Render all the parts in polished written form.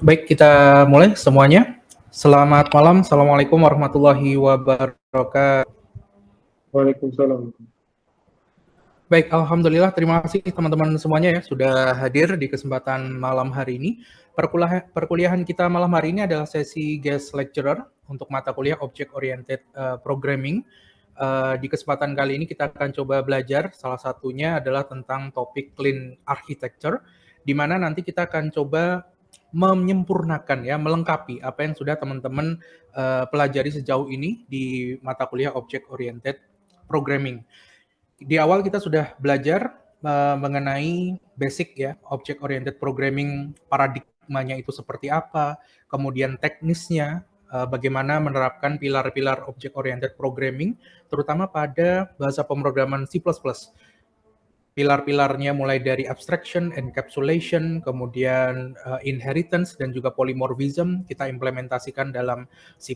Baik, kita mulai semuanya. Selamat malam, Assalamualaikum warahmatullahi wabarakatuh. Waalaikumsalam. Baik, Alhamdulillah, terima kasih teman-teman semuanya ya sudah hadir di kesempatan malam hari ini. Perkuliahan kita malam hari ini adalah sesi guest lecturer untuk mata kuliah Object Oriented Programming. Di kesempatan kali ini kita akan coba belajar, salah satunya adalah tentang topik Clean Architecture, di mana nanti kita akan coba menyempurnakan ya, melengkapi apa yang sudah teman-teman pelajari sejauh ini di mata kuliah Object Oriented Programming. Di awal kita sudah belajar mengenai basic ya, Object Oriented Programming, paradigmanya itu seperti apa, kemudian teknisnya, bagaimana menerapkan pilar-pilar Object Oriented Programming, terutama pada bahasa pemrograman C++. Pilar-pilarnya mulai dari abstraction, encapsulation, kemudian inheritance, dan juga polymorphism kita implementasikan dalam C++,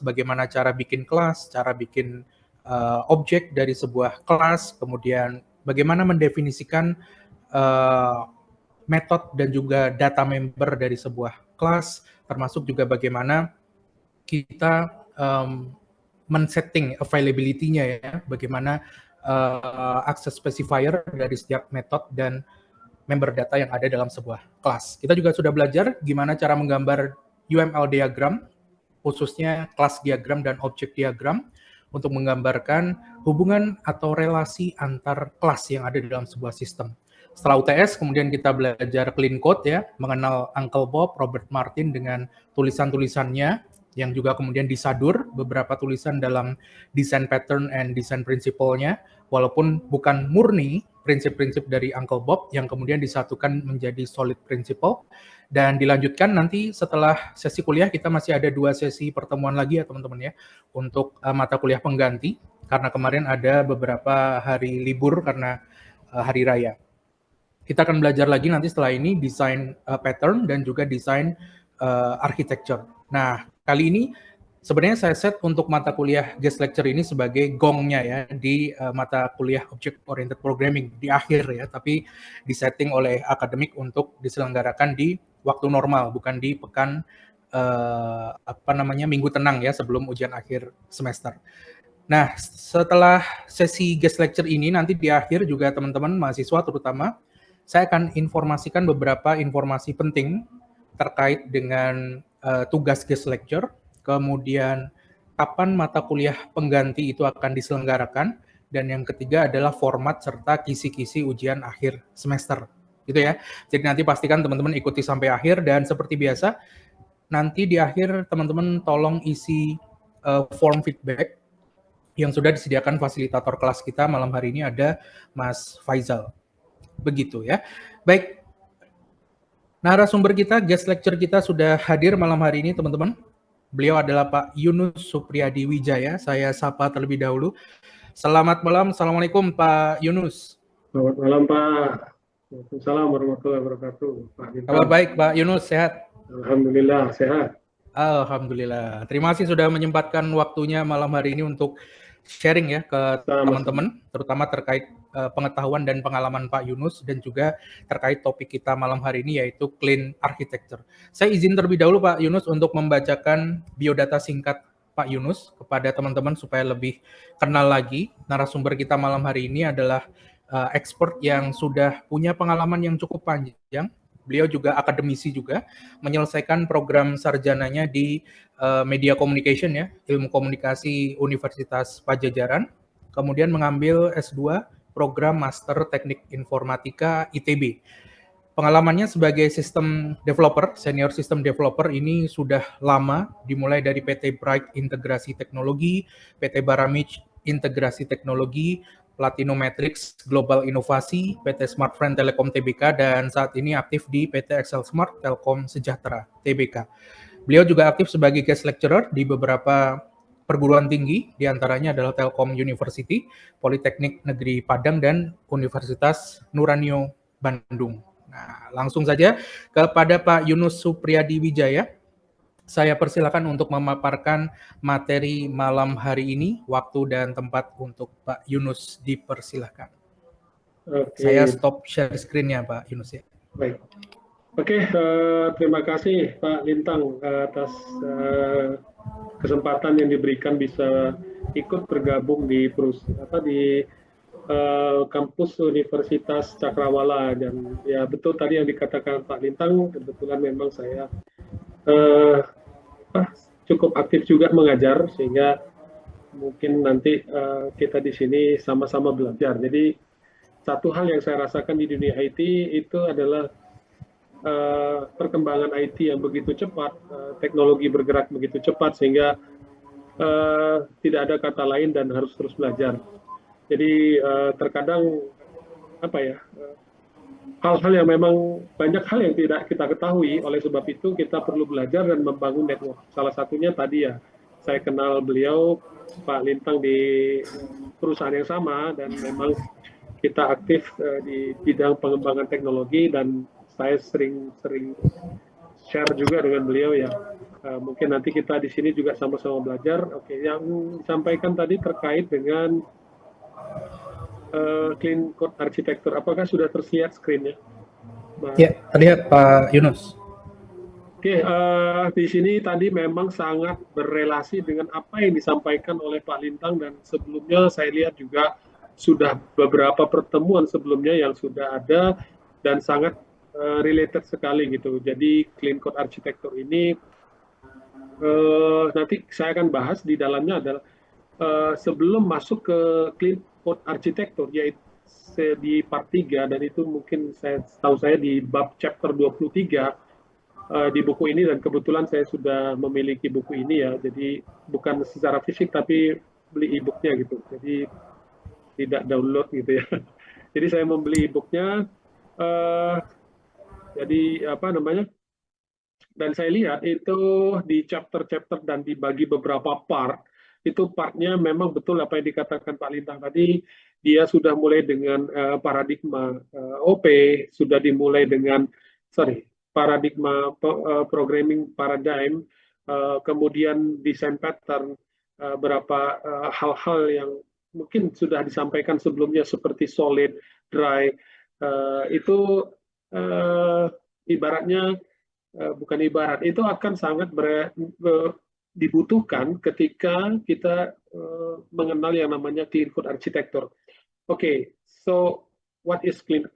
bagaimana cara bikin kelas, cara bikin objek dari sebuah kelas, kemudian bagaimana mendefinisikan metode dan juga data member dari sebuah kelas, termasuk juga bagaimana kita men-setting availability-nya ya, bagaimana access specifier dari setiap metode dan member data yang ada dalam sebuah kelas. Kita juga sudah belajar gimana cara menggambar UML diagram, khususnya class diagram dan object diagram, untuk menggambarkan hubungan atau relasi antar kelas yang ada di dalam sebuah sistem. Setelah UTS, kemudian kita belajar clean code ya, mengenal Uncle Bob, Robert Martin dengan tulisan-tulisannya, yang juga kemudian disadur beberapa tulisan dalam design pattern and design principle-nya, walaupun bukan murni prinsip-prinsip dari Uncle Bob yang kemudian disatukan menjadi solid principle. Dan dilanjutkan nanti setelah sesi kuliah kita masih ada 2 sesi pertemuan lagi ya teman-teman ya, untuk mata kuliah pengganti, karena kemarin ada beberapa hari libur karena hari raya. Kita akan belajar lagi nanti setelah ini desain pattern dan juga desain architecture. Nah, kali ini sebenarnya saya set untuk mata kuliah guest lecture ini sebagai gongnya ya di mata kuliah Object Oriented Programming di akhir ya, tapi disetting oleh akademik untuk diselenggarakan di waktu normal, bukan di pekan minggu tenang ya sebelum ujian akhir semester. Nah, setelah sesi guest lecture ini nanti di akhir juga teman-teman mahasiswa terutama saya akan informasikan beberapa informasi penting terkait dengan tugas guest lecture, kemudian kapan mata kuliah pengganti itu akan diselenggarakan, dan yang ketiga adalah format serta kisi-kisi ujian akhir semester. Gitu ya. Jadi nanti pastikan teman-teman ikuti sampai akhir, dan seperti biasa nanti di akhir teman-teman tolong isi form feedback yang sudah disediakan fasilitator kelas kita malam hari ini, ada Mas Faizal. Begitu ya. Baik, narasumber kita, guest lecture kita sudah hadir malam hari ini teman-teman. Beliau adalah Pak Yunus Supriyadi Wijaya. Saya sapa terlebih dahulu. Selamat malam, Assalamualaikum Pak Yunus. Selamat malam Pak. Waalaikumsalam warahmatullahi wabarakatuh. Pak Kabar baik Pak Yunus, sehat? Alhamdulillah, sehat. Alhamdulillah. Terima kasih sudah menyempatkan waktunya malam hari ini untuk sharing ya ke teman-teman, terutama terkait pengetahuan dan pengalaman Pak Yunus, dan juga terkait topik kita malam hari ini yaitu Clean Architecture. Saya izin terlebih dahulu Pak Yunus untuk membacakan biodata singkat Pak Yunus kepada teman-teman supaya lebih kenal lagi. Narasumber kita malam hari ini adalah expert yang sudah punya pengalaman yang cukup panjang. Beliau juga akademisi juga, menyelesaikan program sarjananya di Media Communication ya, Ilmu Komunikasi Universitas Pajajaran, kemudian mengambil S2 program Master Teknik Informatika ITB. Pengalamannya sebagai sistem developer, senior system developer ini sudah lama, dimulai dari PT Bright Integrasi Teknologi, PT Baramich Integrasi Teknologi, Platinometrics Global Inovasi, PT Smartfren Telekom Tbk, dan saat ini aktif di PT Excel Smart Telkom Sejahtera Tbk. Beliau juga aktif sebagai guest lecturer di beberapa perguruan tinggi, diantaranya adalah Telkom University, Politeknik Negeri Padang, dan Universitas Nuranio Bandung. Nah, langsung saja kepada Pak Yunus Supriyadi Wijaya. Saya persilakan untuk memaparkan materi malam hari ini. Waktu dan tempat untuk Pak Yunus dipersilakan. Oke. Saya stop share screen-nya Pak Yunus ya. Baik. Oke, terima kasih Pak Lintang atas kesempatan yang diberikan bisa ikut bergabung di kampus Universitas Cakrawala. Dan ya betul tadi yang dikatakan Pak Lintang, kebetulan memang saya eh, cukup aktif juga mengajar, sehingga mungkin nanti kita di sini sama-sama belajar. Jadi satu hal yang saya rasakan di dunia IT itu adalah perkembangan IT yang begitu cepat, teknologi bergerak begitu cepat, sehingga tidak ada kata lain dan harus terus belajar. Jadi terkadang apa ya, hal-hal yang memang banyak hal yang tidak kita ketahui, oleh sebab itu kita perlu belajar dan membangun network. Salah satunya tadi ya, saya kenal beliau Pak Lintang di perusahaan yang sama, dan memang kita aktif di bidang pengembangan teknologi, dan saya sering share juga dengan beliau ya. Mungkin nanti kita di sini juga sama-sama belajar. Oke, yang disampaikan tadi terkait dengan clean code arsitektur, apakah sudah terlihat screen-nya? Ya, terlihat Pak Yunus. Oke, di sini tadi memang sangat berelasi dengan apa yang disampaikan oleh Pak Lintang, dan sebelumnya saya lihat juga sudah beberapa pertemuan sebelumnya yang sudah ada dan sangat related sekali gitu. Jadi clean code arsitektur ini nanti saya akan bahas di dalamnya adalah sebelum masuk ke clean code arsitektur, yaitu di part 3, dan itu mungkin tahu saya di bab chapter 23 di buku ini, dan kebetulan saya sudah memiliki buku ini ya, jadi bukan secara fisik tapi beli e-booknya gitu, jadi tidak download gitu ya. Jadi saya membeli e-booknya, jadi apa namanya, dan saya lihat itu di chapter-chapter dan dibagi beberapa part. Itu partnya memang betul apa yang dikatakan Pak Lintang tadi, dia sudah mulai dengan paradigma OP, sudah dimulai dengan paradigma programming paradigm, kemudian design pattern, berapa hal-hal yang mungkin sudah disampaikan sebelumnya seperti solid, dry, itu uh, ibaratnya bukan ibarat, itu akan sangat dibutuhkan ketika kita mengenal yang namanya clean code architecture. Oke, so what is clean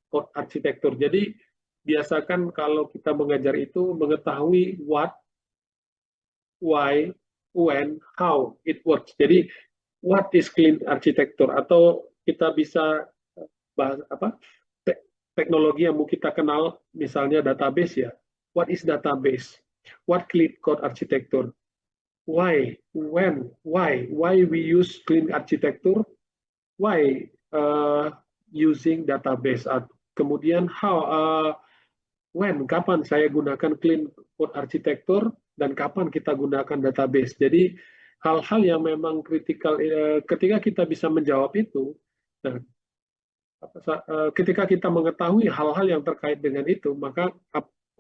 code architecture? Jadi biasakan kalau kita mengajar itu mengetahui what, why, when, how it works. Jadi what is clean architecture, atau kita bisa bahas apa, teknologi yang mau kita kenal, misalnya database ya. What is database? What clean code architecture? Why? When? Why? Why we use clean architecture? Why using database? Kemudian how? When? Kapan saya gunakan clean code architecture, dan kapan kita gunakan database? Jadi hal-hal yang memang kritikal ketika kita bisa menjawab itu. Nah, ketika kita mengetahui hal-hal yang terkait dengan itu, maka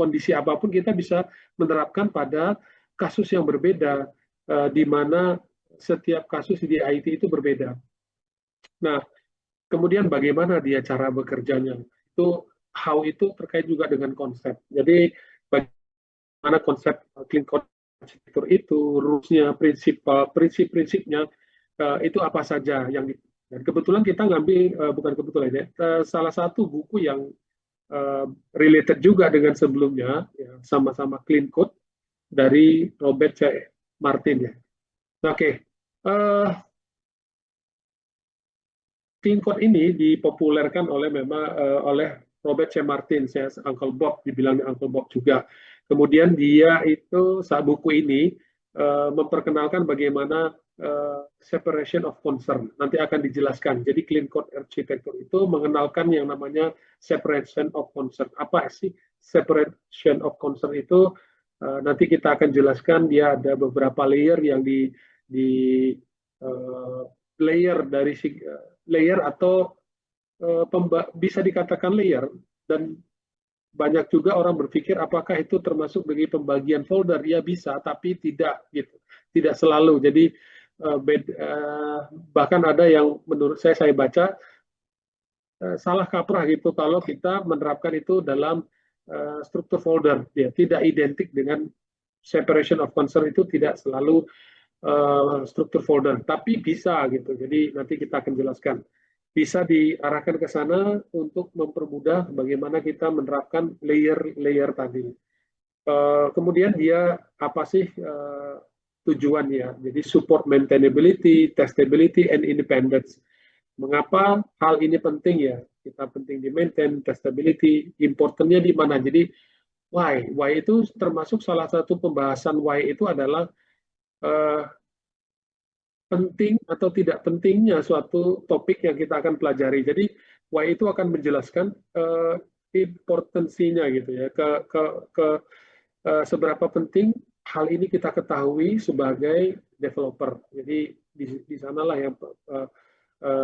kondisi apapun kita bisa menerapkan pada kasus yang berbeda, di mana setiap kasus di IT itu berbeda. Nah, kemudian bagaimana dia cara bekerjanya? Itu how itu terkait juga dengan konsep. Jadi bagaimana konsep clean code arsitektur itu, rules-nya, prinsip-prinsipnya, itu apa saja yang dan kebetulan kita ngambil, bukan kebetulan ya, salah satu buku yang related juga dengan sebelumnya, ya, sama-sama clean code dari Robert C. Martin ya. Oke, clean code ini dipopulerkan oleh oleh Robert C. Martin, saya Uncle Bob, dibilangnya Uncle Bob juga. Kemudian dia itu saat buku ini memperkenalkan bagaimana separation of concern. Nanti akan dijelaskan. Jadi clean code architecture itu mengenalkan yang namanya separation of concern. Apa sih separation of concern itu? Nanti kita akan jelaskan. Dia ada beberapa layer yang di layer dari layer atau bisa dikatakan layer, dan banyak juga orang berpikir apakah itu termasuk bagi pembagian folder. Ya bisa, tapi tidak gitu, tidak selalu. Jadi bahkan ada yang menurut saya baca salah kaprah gitu kalau kita menerapkan itu dalam struktur folder, ya tidak identik dengan separation of concern, itu tidak selalu struktur folder, tapi bisa gitu. Jadi nanti kita akan jelaskan. Bisa diarahkan ke sana untuk mempermudah bagaimana kita menerapkan layer-layer tadi. Kemudian dia apa sih tujuannya? Jadi support maintainability, testability, and independence. Mengapa hal ini penting ya? Kita penting di maintain, testability, importantnya di mana? Jadi why? Why itu termasuk salah satu pembahasan why itu adalah penting atau tidak pentingnya suatu topik yang kita akan pelajari. Jadi why itu akan menjelaskan importansinya gitu ya, ke seberapa penting hal ini kita ketahui sebagai developer. Jadi di sanalah yang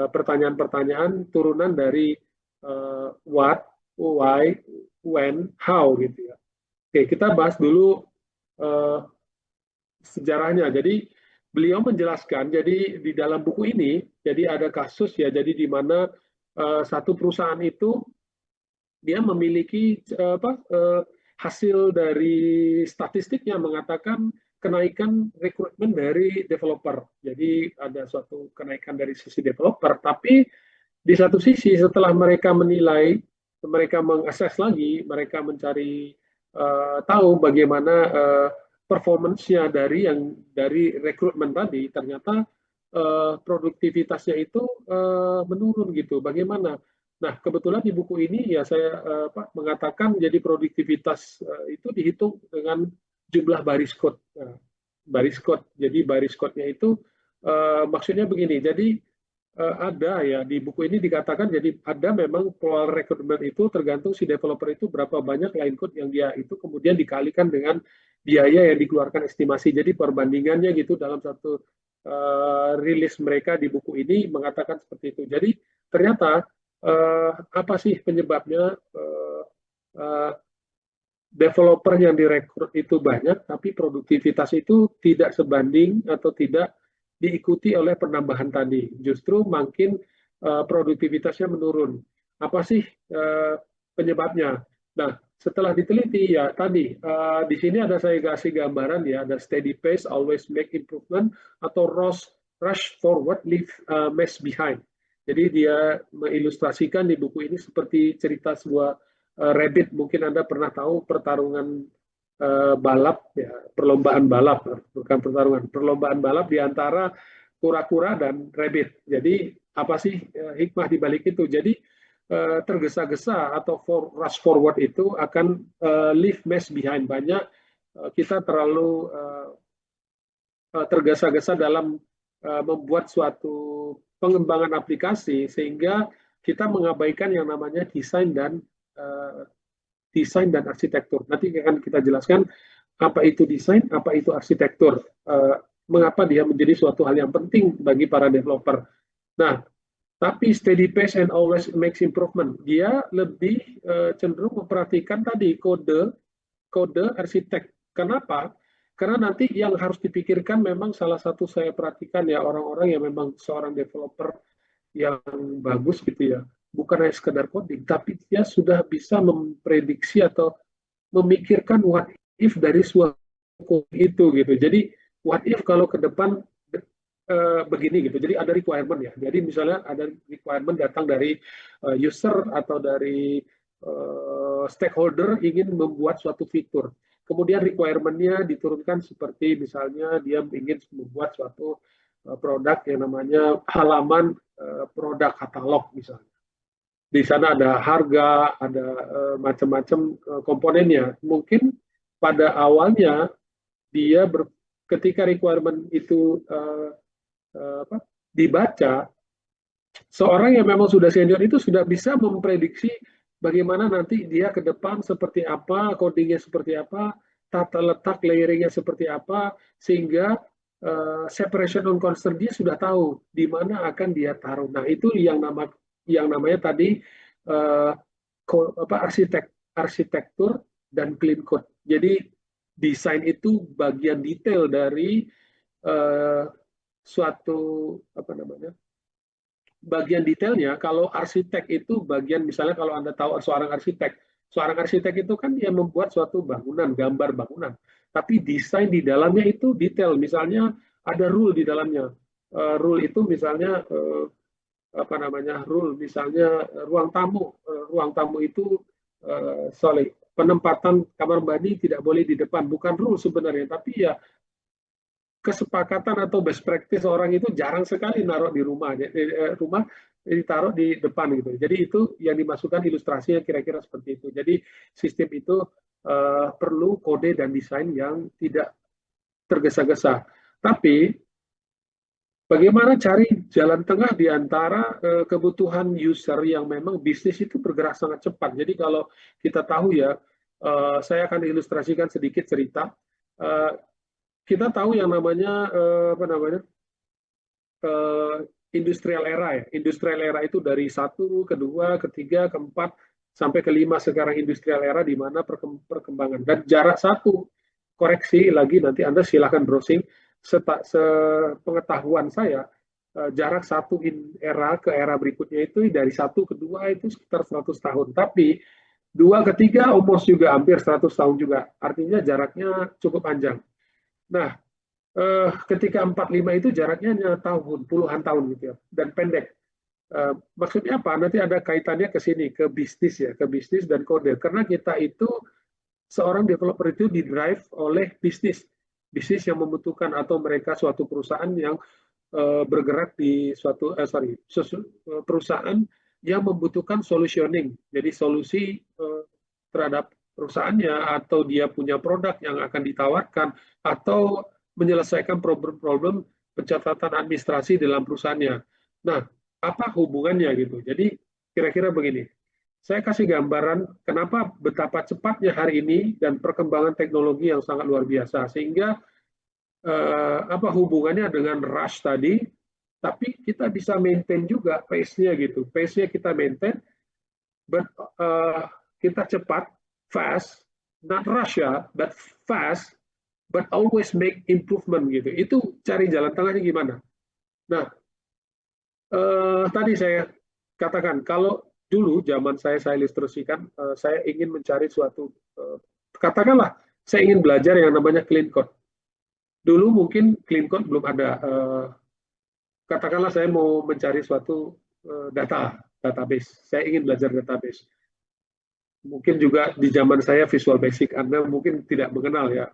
pertanyaan-pertanyaan turunan dari what, why, when, how gitu ya. Oke, kita bahas dulu sejarahnya. Jadi beliau menjelaskan, jadi di dalam buku ini, jadi ada kasus ya, jadi di mana satu perusahaan itu dia memiliki hasil dari statistiknya mengatakan kenaikan rekrutmen dari developer. Jadi ada suatu kenaikan dari sisi developer, tapi di satu sisi setelah mereka menilai, mereka mengakses lagi, mereka mencari tahu bagaimana performance-nya dari rekrutmen tadi, ternyata produktivitasnya itu menurun gitu. Bagaimana? Nah, kebetulan di buku ini ya saya mengatakan jadi produktivitas itu dihitung dengan jumlah baris code. Nah, baris code. Jadi baris code-nya itu maksudnya begini. Jadi ada ya di buku ini dikatakan jadi ada memang pola rekrutmen itu tergantung si developer itu berapa banyak line code yang dia itu kemudian dikalikan dengan biaya yang dikeluarkan estimasi. Jadi perbandingannya gitu dalam satu rilis mereka di buku ini mengatakan seperti itu. Jadi ternyata apa sih penyebabnya developer yang direkrut itu banyak, tapi produktivitas itu tidak sebanding atau tidak diikuti oleh penambahan tadi. Justru makin produktivitasnya menurun. Apa sih penyebabnya? Nah, setelah diteliti ya tadi di sini ada saya kasih gambaran ya, ada steady pace, always make improvement, atau rush forward, leave mess behind. Jadi dia mengilustrasikan di buku ini seperti cerita sebuah rabbit. Mungkin Anda pernah tahu pertarungan balap, ya, perlombaan balap, bukan perlombaan balap di antara kura-kura dan rabbit. Jadi apa sih hikmah di balik itu? Jadi tergesa-gesa atau rush forward itu akan leave mess behind. Banyak kita terlalu tergesa-gesa dalam membuat suatu pengembangan aplikasi sehingga kita mengabaikan yang namanya desain dan arsitektur. Nanti akan kita jelaskan apa itu desain, apa itu arsitektur, mengapa dia menjadi suatu hal yang penting bagi para developer. Nah, tapi steady pace and always makes improvement. Dia lebih cenderung memperhatikan tadi kode arsitek. Kenapa? Karena nanti yang harus dipikirkan memang salah satu saya perhatikan ya orang-orang yang memang seorang developer yang bagus gitu ya. Bukan hanya sekedar coding, tapi dia sudah bisa memprediksi atau memikirkan what if dari suatu code itu gitu. Jadi what if kalau ke depan begini gitu. Jadi ada requirement ya. Jadi misalnya ada requirement datang dari user atau dari stakeholder ingin membuat suatu fitur. Kemudian requirement-nya diturunkan seperti misalnya dia ingin membuat suatu produk yang namanya halaman produk katalog misalnya. Di sana ada harga, ada macam-macam komponennya. Mungkin pada awalnya dia ketika requirement itu dibaca, seorang yang memang sudah senior itu sudah bisa memprediksi bagaimana nanti dia ke depan seperti apa, codingnya seperti apa, tata letak layeringnya seperti apa, sehingga separation on concern dia sudah tahu di mana akan dia taruh. Nah itu yang namanya tadi arsitektur dan clean code. Jadi desain itu bagian detail dari suatu apa namanya bagian detailnya. Kalau arsitek itu bagian misalnya kalau Anda tahu seorang arsitek Seorang arsitek itu kan dia membuat suatu bangunan, gambar bangunan, tapi desain di dalamnya itu detail. Misalnya ada rule di dalamnya. Rule itu misalnya apa namanya rule, misalnya ruang tamu itu sorry, penempatan kamar mandi tidak boleh di depan, bukan rule sebenarnya, tapi ya kesepakatan atau best practice orang itu jarang sekali naruh di rumah, rumah ditaruh di depan gitu. Jadi itu yang dimasukkan ilustrasinya kira-kira seperti itu. Jadi sistem itu perlu kode dan desain yang tidak tergesa-gesa. Tapi bagaimana cari jalan tengah di antara kebutuhan user yang memang bisnis itu bergerak sangat cepat. Jadi kalau kita tahu ya, saya akan ilustrasikan sedikit cerita. Kita tahu yang namanya apa namanya industrial era ya. Industrial era itu dari 1, kedua, ketiga, keempat sampai kelima sekarang industrial era di mana perkembangan. Dan jarak satu, koreksi lagi nanti Anda silahkan browsing. Sepengetahuan saya, jarak satu era ke era berikutnya itu dari 1 ke 2 itu sekitar 100 tahun. Tapi 2 ke 3 almost juga hampir 100 tahun juga. Artinya jaraknya cukup panjang. Nah, ketika 4-5 itu jaraknya hanya tahun, puluhan tahun gitu ya, dan pendek. Maksudnya apa? Nanti ada kaitannya ke sini, ke bisnis ya, ke bisnis dan kode. Karena kita itu, seorang developer itu didrive oleh bisnis. Bisnis yang membutuhkan atau mereka suatu perusahaan yang bergerak di suatu, perusahaan yang membutuhkan solutioning. Jadi solusi terhadap perusahaannya, atau dia punya produk yang akan ditawarkan, atau menyelesaikan problem-problem pencatatan administrasi dalam perusahaannya. Nah, apa hubungannya gitu? Jadi kira-kira begini. Saya kasih gambaran kenapa betapa cepatnya hari ini dan perkembangan teknologi yang sangat luar biasa, sehingga apa hubungannya dengan rush tadi, tapi kita bisa maintain juga pace-nya gitu. Pace-nya kita maintain, but kita cepat, fast, not rush ya, but fast, but always make improvement gitu. Itu cari jalan tengahnya gimana. Nah, tadi saya katakan, kalau dulu zaman saya ilustrasikan, saya ingin mencari suatu, katakanlah saya ingin belajar yang namanya clean code. Dulu mungkin clean code belum ada. Katakanlah saya mau mencari suatu database. Saya ingin belajar database. Mungkin juga di zaman saya Visual Basic, Anda mungkin tidak mengenal ya.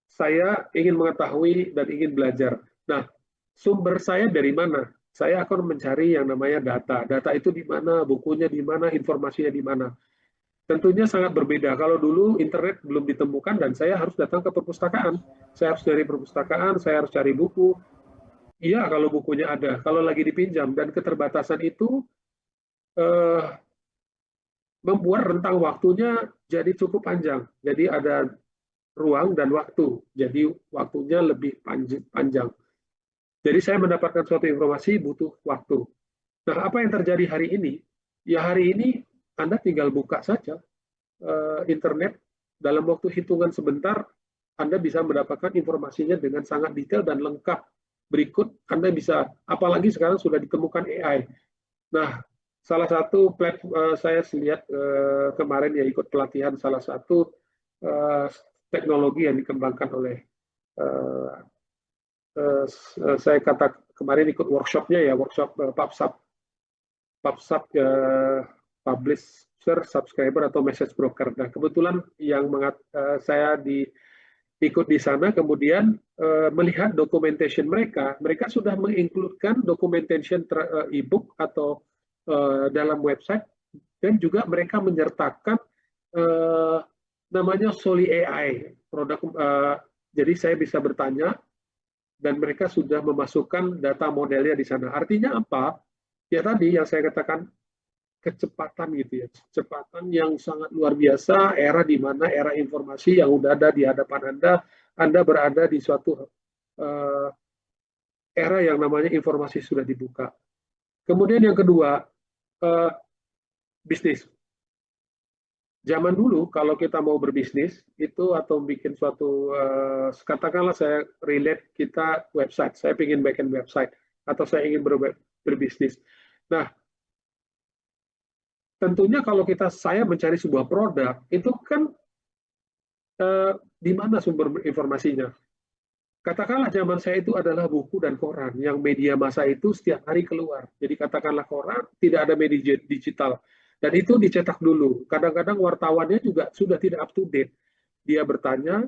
Saya ingin mengetahui dan ingin belajar. Nah, sumber saya dari mana? Saya akan mencari yang namanya data. Data itu di mana, bukunya di mana, informasinya di mana. Tentunya sangat berbeda. Kalau dulu internet belum ditemukan dan saya harus datang ke perpustakaan. Saya harus cari perpustakaan, saya harus cari buku. Iya, kalau bukunya ada. Kalau lagi dipinjam. Dan keterbatasan itu membuat rentang waktunya jadi cukup panjang. Jadi ada ruang dan waktu. Jadi waktunya lebih panjang. Jadi saya mendapatkan suatu informasi butuh waktu. Nah, apa yang terjadi hari ini? Ya hari ini Anda tinggal buka saja internet, dalam waktu hitungan sebentar Anda bisa mendapatkan informasinya dengan sangat detail dan lengkap. Berikut Anda bisa, apalagi sekarang sudah ditemukan AI. Nah, salah satu platform saya lihat kemarin ya ikut pelatihan salah satu teknologi yang dikembangkan oleh saya kemarin ikut workshopnya ya, workshop PubSub publisher, subscriber atau message broker. Nah, kebetulan yang saya ikut di sana, kemudian melihat documentation mereka sudah menginkludkan documentation e-book atau dalam website, dan juga mereka menyertakan namanya Soli AI produk. Jadi saya bisa bertanya dan mereka sudah memasukkan data modelnya di sana. Artinya apa? Ya tadi yang saya katakan, kecepatan gitu ya, kecepatan yang sangat luar biasa, era di mana era informasi yang udah ada di hadapan Anda berada di suatu era yang namanya informasi sudah dibuka. Kemudian yang kedua, bisnis. Zaman dulu kalau kita mau berbisnis itu atau bikin suatu, katakanlah saya relate kita website, saya ingin bikin website atau saya ingin berbisnis. Nah, tentunya kalau saya mencari sebuah produk, itu kan di mana sumber informasinya? Katakanlah zaman saya itu adalah buku dan koran, yang media massa itu setiap hari keluar. Jadi katakanlah koran, tidak ada media digital. Dan itu dicetak dulu. Kadang-kadang wartawannya juga sudah tidak up to date. Dia bertanya,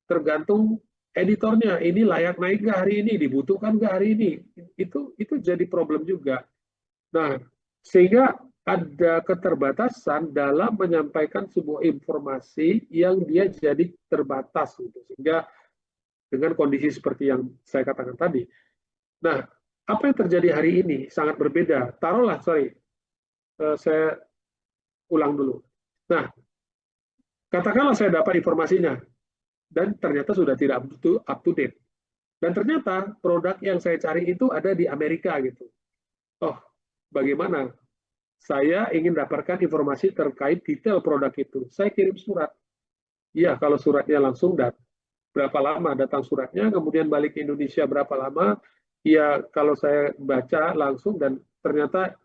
tergantung editornya, ini layak naik nggak hari ini, dibutuhkan nggak hari ini. Itu jadi problem juga. Nah, sehingga ada keterbatasan dalam menyampaikan sebuah informasi yang dia jadi terbatas gitu. Sehingga dengan kondisi seperti yang saya katakan tadi. Nah, apa yang terjadi hari ini sangat berbeda. Taruhlah, saya ulang dulu. Nah, katakanlah saya dapat informasinya, dan ternyata sudah tidak up to date. Dan ternyata produk yang saya cari itu ada di Amerika gitu. Oh, bagaimana? Saya ingin dapatkan informasi terkait detail produk itu. Saya kirim surat. Iya, kalau suratnya langsung berapa lama datang suratnya, kemudian balik ke Indonesia berapa lama, ya kalau saya baca langsung dan ternyata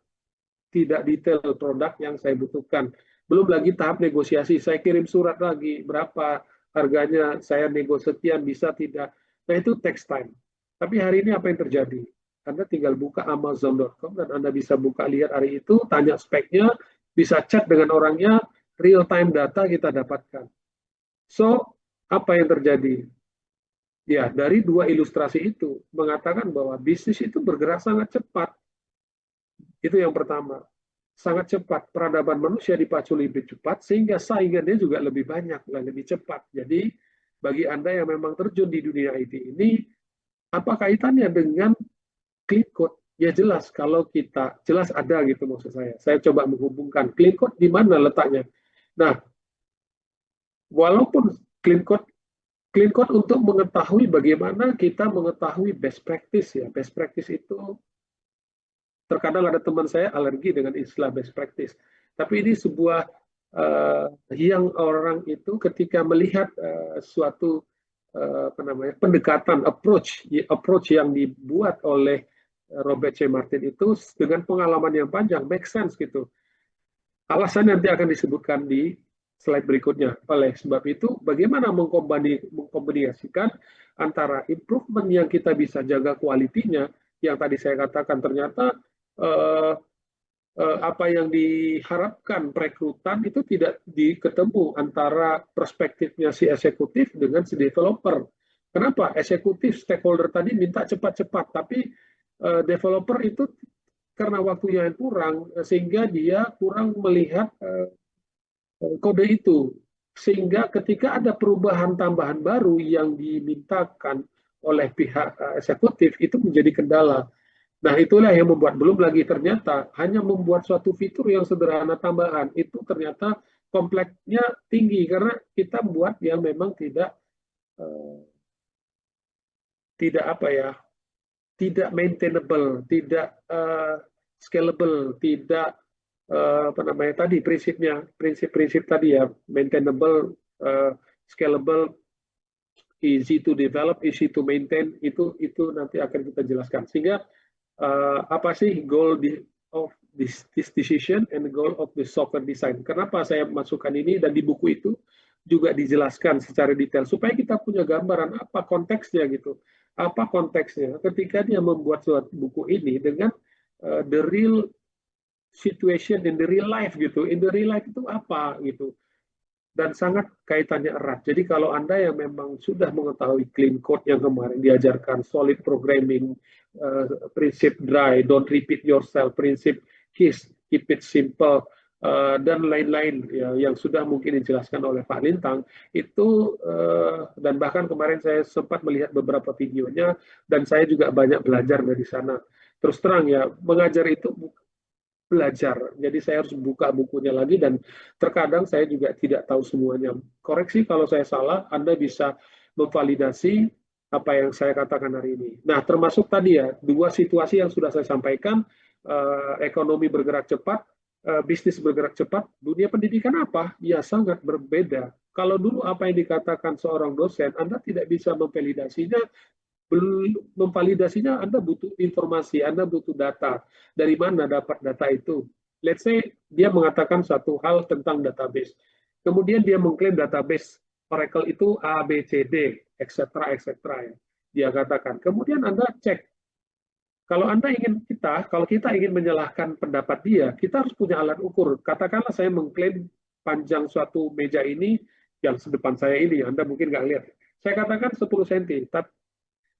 tidak detail produk yang saya butuhkan. Belum lagi tahap negosiasi, saya kirim surat lagi, berapa harganya, saya nego sekian, bisa tidak. Nah itu takes time. Tapi hari ini apa yang terjadi? Anda tinggal buka Amazon.com dan Anda bisa buka lihat hari itu, tanya speknya, bisa chat dengan orangnya, real time data kita dapatkan. So, apa yang terjadi? Ya, dari dua ilustrasi itu mengatakan bahwa bisnis itu bergerak sangat cepat. Itu yang pertama. Sangat cepat. Peradaban manusia dipacu lebih cepat sehingga saingannya juga lebih banyak, lebih cepat. Jadi, bagi Anda yang memang terjun di dunia IT ini, apa kaitannya dengan clean code? Ya jelas, kalau kita, jelas ada gitu maksud saya. Saya coba menghubungkan clean code di mana letaknya. Nah, walaupun clean code untuk mengetahui bagaimana kita mengetahui best practice ya. Best practice itu terkadang ada teman saya alergi dengan istilah best practice. Tapi ini sebuah yang orang itu ketika melihat suatu pendekatan approach yang dibuat oleh Robert C. Martin itu dengan pengalaman yang panjang make sense gitu. Alasan nanti akan disebutkan di slide berikutnya. Oleh sebab itu, bagaimana mengkombinasikan antara improvement yang kita bisa jaga kualitinya, yang tadi saya katakan ternyata apa yang diharapkan perekrutan itu tidak ketemu antara perspektifnya si eksekutif dengan si developer. Kenapa? Eksekutif stakeholder tadi minta cepat-cepat, tapi developer itu karena waktunya yang kurang, sehingga dia kurang melihat kode itu. Sehingga ketika ada perubahan tambahan baru yang dimintakan oleh pihak eksekutif, itu menjadi kendala. Nah, itulah yang membuat belum lagi ternyata hanya membuat suatu fitur yang sederhana tambahan, itu ternyata kompleksnya tinggi, karena kita membuat yang memang tidak tidak maintainable, tidak scalable, tidak prinsip-prinsip tadi ya, maintainable, scalable, easy to develop, easy to maintain, itu nanti akan kita jelaskan. Sehingga apa sih goal of this decision and goal of the software design? Kenapa saya masukkan ini, dan di buku itu juga dijelaskan secara detail supaya kita punya gambaran apa konteksnya gitu. Apa konteksnya ketika dia membuat suatu buku ini dengan the real situation in the real life gitu. In the real life itu apa gitu. Dan sangat kaitannya erat. Jadi kalau Anda yang memang sudah mengetahui clean code yang kemarin diajarkan, solid programming, prinsip dry, don't repeat yourself, prinsip KISS, keep it simple, dan lain-lain ya, yang sudah mungkin dijelaskan oleh Pak Lintang, itu dan bahkan kemarin saya sempat melihat beberapa videonya, dan saya juga banyak belajar dari sana. Terus terang ya, mengajar itu belajar. Jadi saya harus buka bukunya lagi, dan terkadang saya juga tidak tahu semuanya. Koreksi kalau saya salah, Anda bisa memvalidasi apa yang saya katakan hari ini. Nah, termasuk tadi ya, dua situasi yang sudah saya sampaikan, ekonomi bergerak cepat, bisnis bergerak cepat, dunia pendidikan apa? Ya, sangat berbeda. Kalau dulu apa yang dikatakan seorang dosen, Anda tidak bisa memvalidasinya, Anda butuh informasi, Anda butuh data. Dari mana dapat data itu? Let's say dia mengatakan satu hal tentang database. Kemudian dia mengklaim database Oracle itu A, B, C, D, etc. Ya. Dia katakan. Kemudian Anda cek. Kalau kita ingin menyalahkan pendapat dia, kita harus punya alat ukur. Katakanlah saya mengklaim panjang suatu meja ini yang sedepan saya ini, Anda mungkin nggak lihat. Saya katakan 10 cm, tapi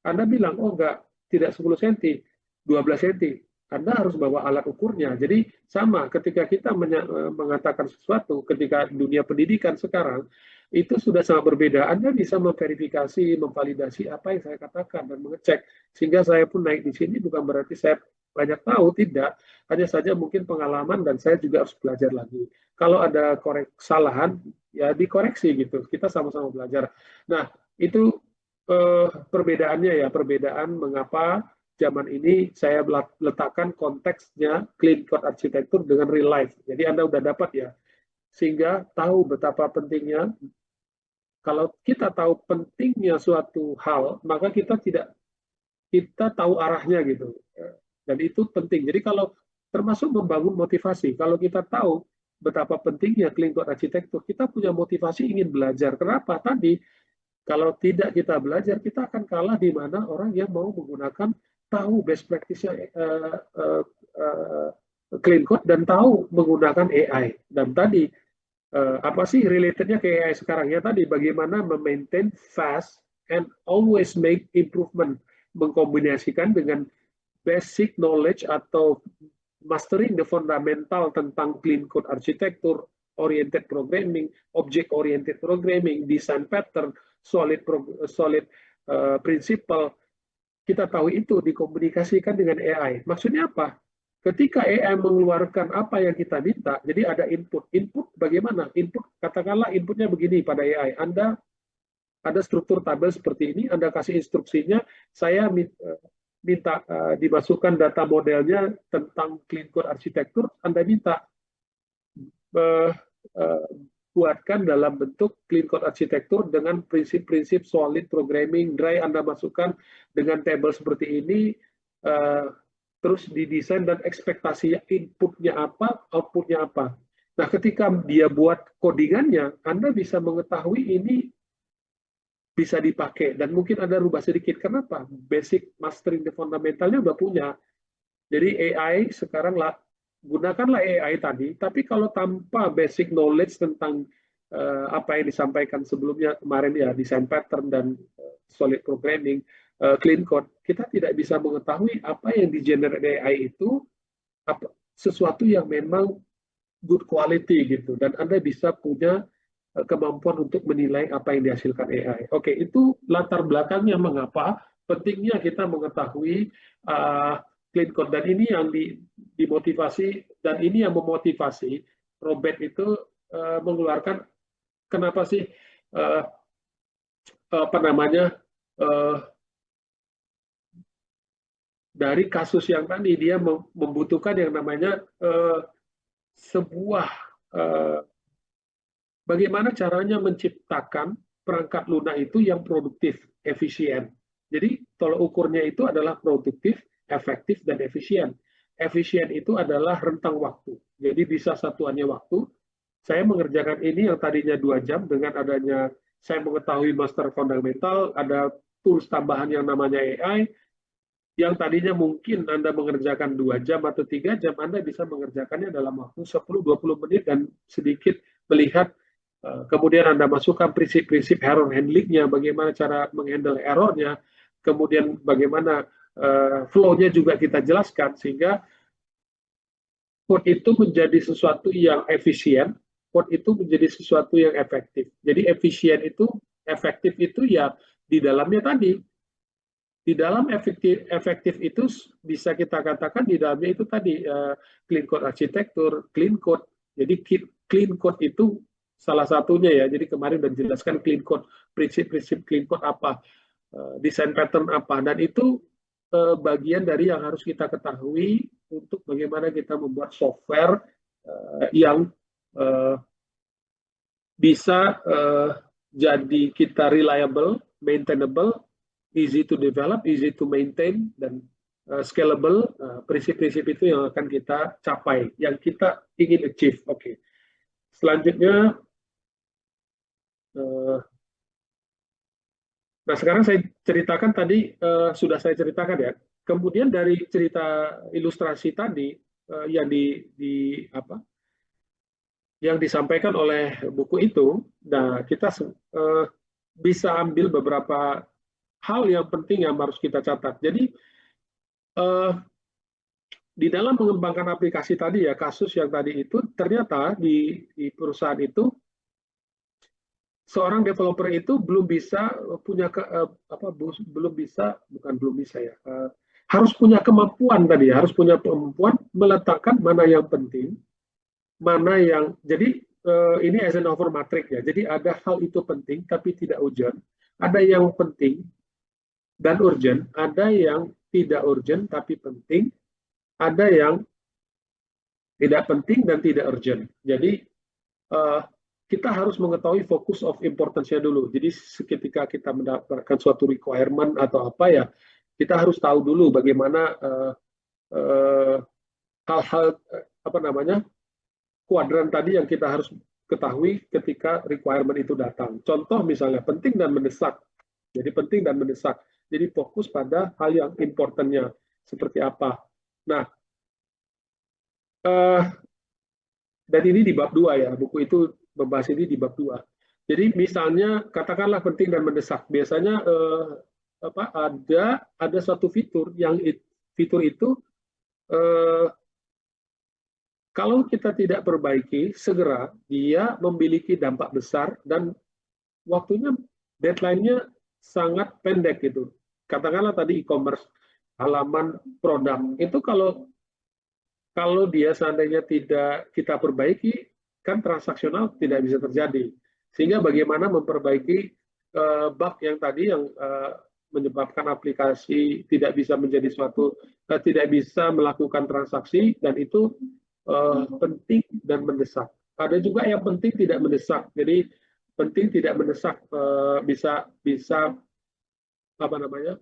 Anda bilang, oh enggak, tidak 10 cm, 12 cm. Anda harus bawa alat ukurnya. Jadi sama ketika kita mengatakan sesuatu, ketika dunia pendidikan sekarang, itu sudah sangat berbeda. Anda bisa memverifikasi, memvalidasi apa yang saya katakan dan mengecek. Sehingga saya pun naik di sini bukan berarti saya banyak tahu, tidak. Hanya saja mungkin pengalaman dan saya juga harus belajar lagi. Kalau ada kesalahan, ya dikoreksi gitu. Kita sama-sama belajar. Nah, itu perbedaannya ya, perbedaan mengapa zaman ini saya letakkan konteksnya clean code arsitektur dengan real life. Jadi Anda udah dapat ya, sehingga tahu betapa pentingnya. Kalau kita tahu pentingnya suatu hal, maka kita tahu arahnya gitu. Dan itu penting. Jadi kalau termasuk membangun motivasi, kalau kita tahu betapa pentingnya clean code arsitektur, kita punya motivasi ingin belajar. Kenapa? Tadi kalau tidak kita belajar, kita akan kalah di mana orang yang mau menggunakan tahu best practice clean code dan tahu menggunakan AI. Dan tadi apa sih relatednya ke AI sekarang ya, tadi bagaimana memaintain fast and always make improvement, mengkombinasikan dengan basic knowledge atau mastering the fundamental tentang clean code arsitektur, oriented programming, object oriented programming, design pattern, solid principle. Kita tahu itu dikomunikasikan dengan AI. Maksudnya apa? Ketika AI mengeluarkan apa yang kita minta, jadi ada input. Input bagaimana? Input, katakanlah inputnya begini pada AI. Anda ada struktur tabel seperti ini, Anda kasih instruksinya, saya minta dimasukkan data modelnya tentang clean code arsitektur, Anda minta buatkan dalam bentuk clean code arsitektur dengan prinsip-prinsip solid programming, dry Anda masukkan dengan table seperti ini, terus didesain dan ekspektasi inputnya apa, outputnya apa. Nah, ketika dia buat codingannya, Anda bisa mengetahui ini bisa dipakai dan mungkin ada rubah sedikit. Kenapa? Basic mastering the fundamentalnya udah punya. Jadi AI sekarang gunakanlah AI tadi, tapi kalau tanpa basic knowledge tentang apa yang disampaikan sebelumnya kemarin ya, design pattern dan solid programming, clean code, kita tidak bisa mengetahui apa yang di-generate AI itu sesuatu yang memang good quality gitu, dan Anda bisa punya kemampuan untuk menilai apa yang dihasilkan AI. Oke, itu latar belakangnya mengapa pentingnya kita mengetahui clean code, dan ini yang dimotivasi dan ini yang memotivasi Robert itu mengeluarkan kenapa sih apa namanya dari kasus yang tadi dia membutuhkan yang namanya sebuah bagaimana caranya menciptakan perangkat lunak itu yang produktif, efisien. Jadi tolak ukurnya itu adalah produktif, efektif, dan efisien. Efisien itu adalah rentang waktu. Jadi bisa satuannya waktu. Saya mengerjakan ini yang tadinya 2 jam dengan adanya saya mengetahui master fundamental, ada tools tambahan yang namanya AI, yang tadinya mungkin Anda mengerjakan 2 jam atau 3 jam, Anda bisa mengerjakannya dalam waktu 10-20 menit dan sedikit melihat. Kemudian Anda masukkan prinsip-prinsip error handling-nya, bagaimana cara menghandle errornya, kemudian bagaimana flow-nya juga kita jelaskan, sehingga code itu menjadi sesuatu yang efisien, code itu menjadi sesuatu yang efektif. Jadi efisien itu, efektif itu ya di dalamnya tadi. Di dalam efektif itu bisa kita katakan di dalamnya itu tadi clean code arsitektur, clean code. Jadi clean code itu salah satunya ya. Jadi kemarin sudah dijelaskan clean code, prinsip-prinsip clean code apa, design pattern apa, dan itu bagian dari yang harus kita ketahui untuk bagaimana kita membuat software yang bisa jadi kita reliable, maintainable, easy to develop, easy to maintain, dan scalable, prinsip-prinsip itu yang akan kita capai, yang kita ingin achieve. Oke. Selanjutnya, nah sekarang saya ceritakan tadi, sudah saya ceritakan ya. Kemudian dari cerita ilustrasi tadi yang apa yang disampaikan oleh buku itu, nah kita bisa ambil beberapa hal yang penting yang harus kita catat. Jadi eh, di dalam mengembangkan aplikasi tadi ya, kasus yang tadi itu ternyata di perusahaan itu seorang developer itu belum bisa punya belum bisa, bukan belum bisa ya, harus punya kemampuan tadi ya, harus punya kemampuan meletakkan mana yang penting, mana yang jadi ini Eisenhower matrix ya. Jadi ada hal itu penting tapi tidak urgent, ada yang penting dan urgent, ada yang tidak urgent tapi penting, ada yang tidak penting dan tidak urgent. Jadi uh, kita harus mengetahui fokus of importance-nya dulu. Jadi ketika kita mendapatkan suatu requirement atau apa ya, kita harus tahu dulu bagaimana hal-hal apa namanya kuadran tadi yang kita harus ketahui ketika requirement itu datang. Contoh misalnya penting dan mendesak. Jadi penting dan mendesak. Jadi fokus pada hal yang importantnya seperti apa. Nah, dan ini di bab 2 ya, buku itu membahas ini di bab 2. Jadi misalnya katakanlah penting dan mendesak. Biasanya ada satu fitur yang fitur itu eh, kalau kita tidak perbaiki segera dia memiliki dampak besar dan waktunya deadline-nya sangat pendek gitu. Katakanlah tadi e-commerce halaman produk itu kalau dia seandainya tidak kita perbaiki, kan transaksional tidak bisa terjadi. Sehingga bagaimana memperbaiki bug yang tadi yang menyebabkan aplikasi tidak bisa menjadi suatu, tidak bisa melakukan transaksi, dan itu penting dan mendesak. Ada juga yang penting tidak mendesak. Jadi penting tidak mendesak bisa bisa apa namanya?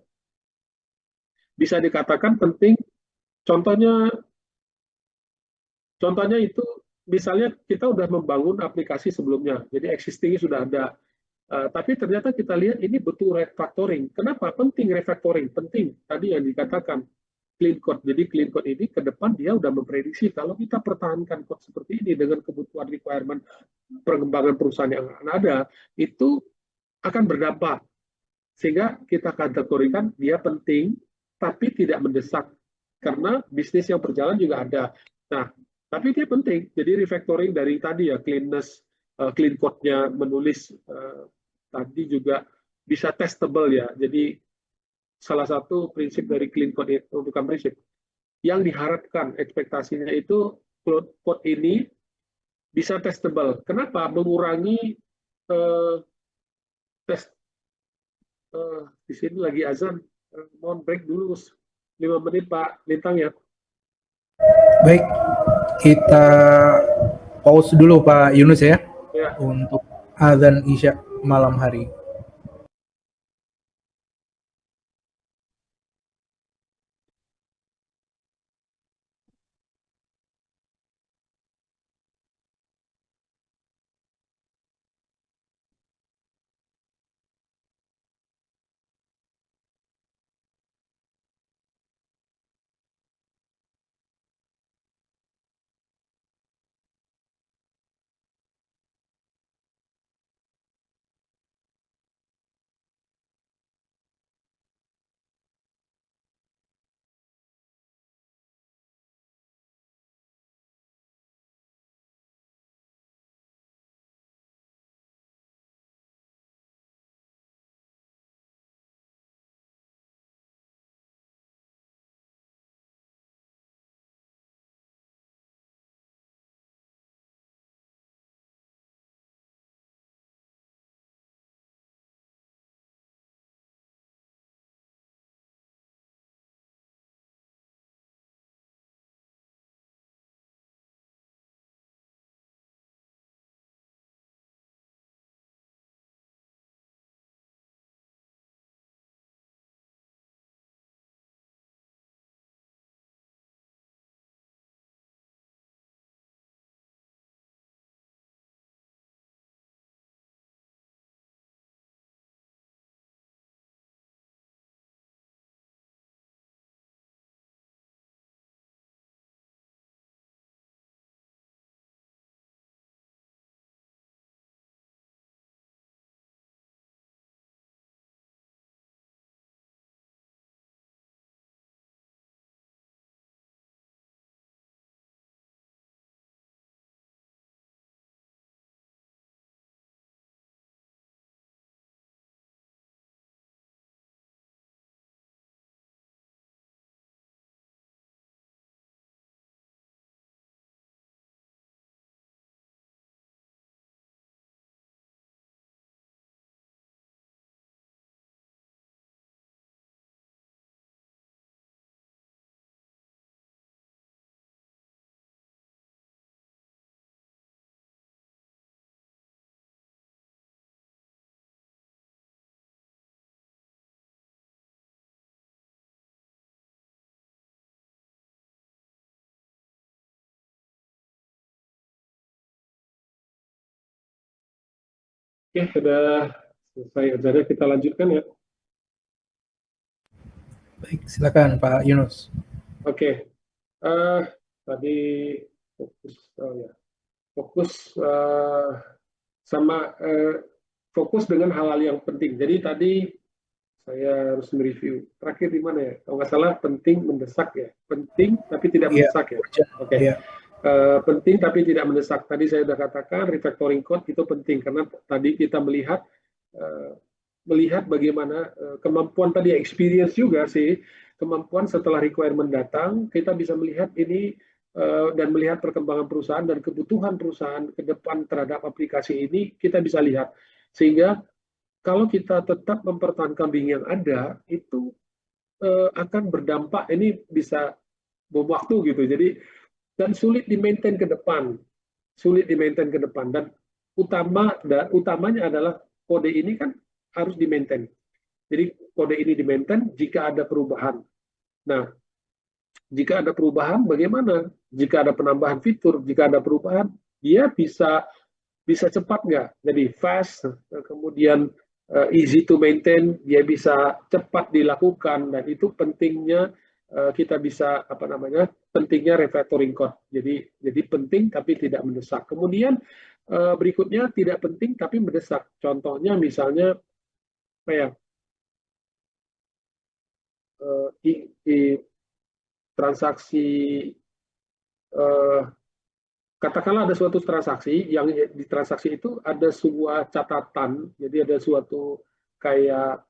Bisa dikatakan penting. Contohnya Contohnya itu misalnya kita sudah membangun aplikasi sebelumnya, jadi existing sudah ada. Tapi ternyata kita lihat ini butuh refactoring. Kenapa? Penting refactoring, penting. Tadi yang dikatakan clean code. Jadi clean code ini ke depan dia sudah memprediksi kalau kita pertahankan code seperti ini dengan kebutuhan requirement pengembangan perusahaan yang akan ada, itu akan berdampak. Sehingga kita kategorikan dia penting, tapi tidak mendesak. Karena bisnis yang berjalan juga ada. Nah, tapi dia penting. Jadi refactoring dari tadi ya, cleanness, clean code-nya, menulis tadi juga bisa testable ya. Jadi salah satu prinsip dari clean code itu, bukan prinsip, yang diharapkan ekspektasinya itu code ini bisa testable. Kenapa? Mengurangi tes di sini lagi azan. Mohon break dulu 5 menit Pak Lintang ya. Baik, kita pause dulu Pak Yunus ya, Ya. untuk azan Isya malam hari. Oke, sudah selesai acaranya, kita lanjutkan ya. Baik, silakan Pak Yunus. Oke, tadi fokus, ya, fokus sama fokus dengan hal-hal yang penting. Jadi tadi saya harus mereview. Terakhir di mana ya? Kalau nggak salah penting mendesak ya. Penting tapi tidak Iya, mendesak ya. Oke. iya. Penting tapi tidak mendesak. Tadi saya sudah katakan refactoring code itu penting karena tadi kita melihat bagaimana kemampuan tadi experience juga sih, kemampuan setelah requirement datang kita bisa melihat ini dan melihat perkembangan perusahaan dan kebutuhan perusahaan ke depan terhadap aplikasi ini kita bisa lihat, sehingga kalau kita tetap mempertahankan link yang ada itu akan berdampak, ini bisa bom waktu gitu, jadi dan sulit di maintain ke depan, dan utamanya adalah kode ini kan harus di maintain. Jadi kode ini di maintain jika ada perubahan. Nah, jika ada perubahan bagaimana? Jika ada penambahan fitur, jika ada perubahan, dia bisa cepat nggak? Jadi fast, kemudian easy to maintain, dia bisa cepat dilakukan, dan itu pentingnya kita bisa pentingnya refactoring code. Jadi penting tapi tidak mendesak. Kemudian berikutnya tidak penting tapi mendesak. Contohnya misalnya apa ya? Transaksi, katakanlah ada suatu transaksi yang di transaksi itu ada sebuah catatan, jadi ada suatu kayak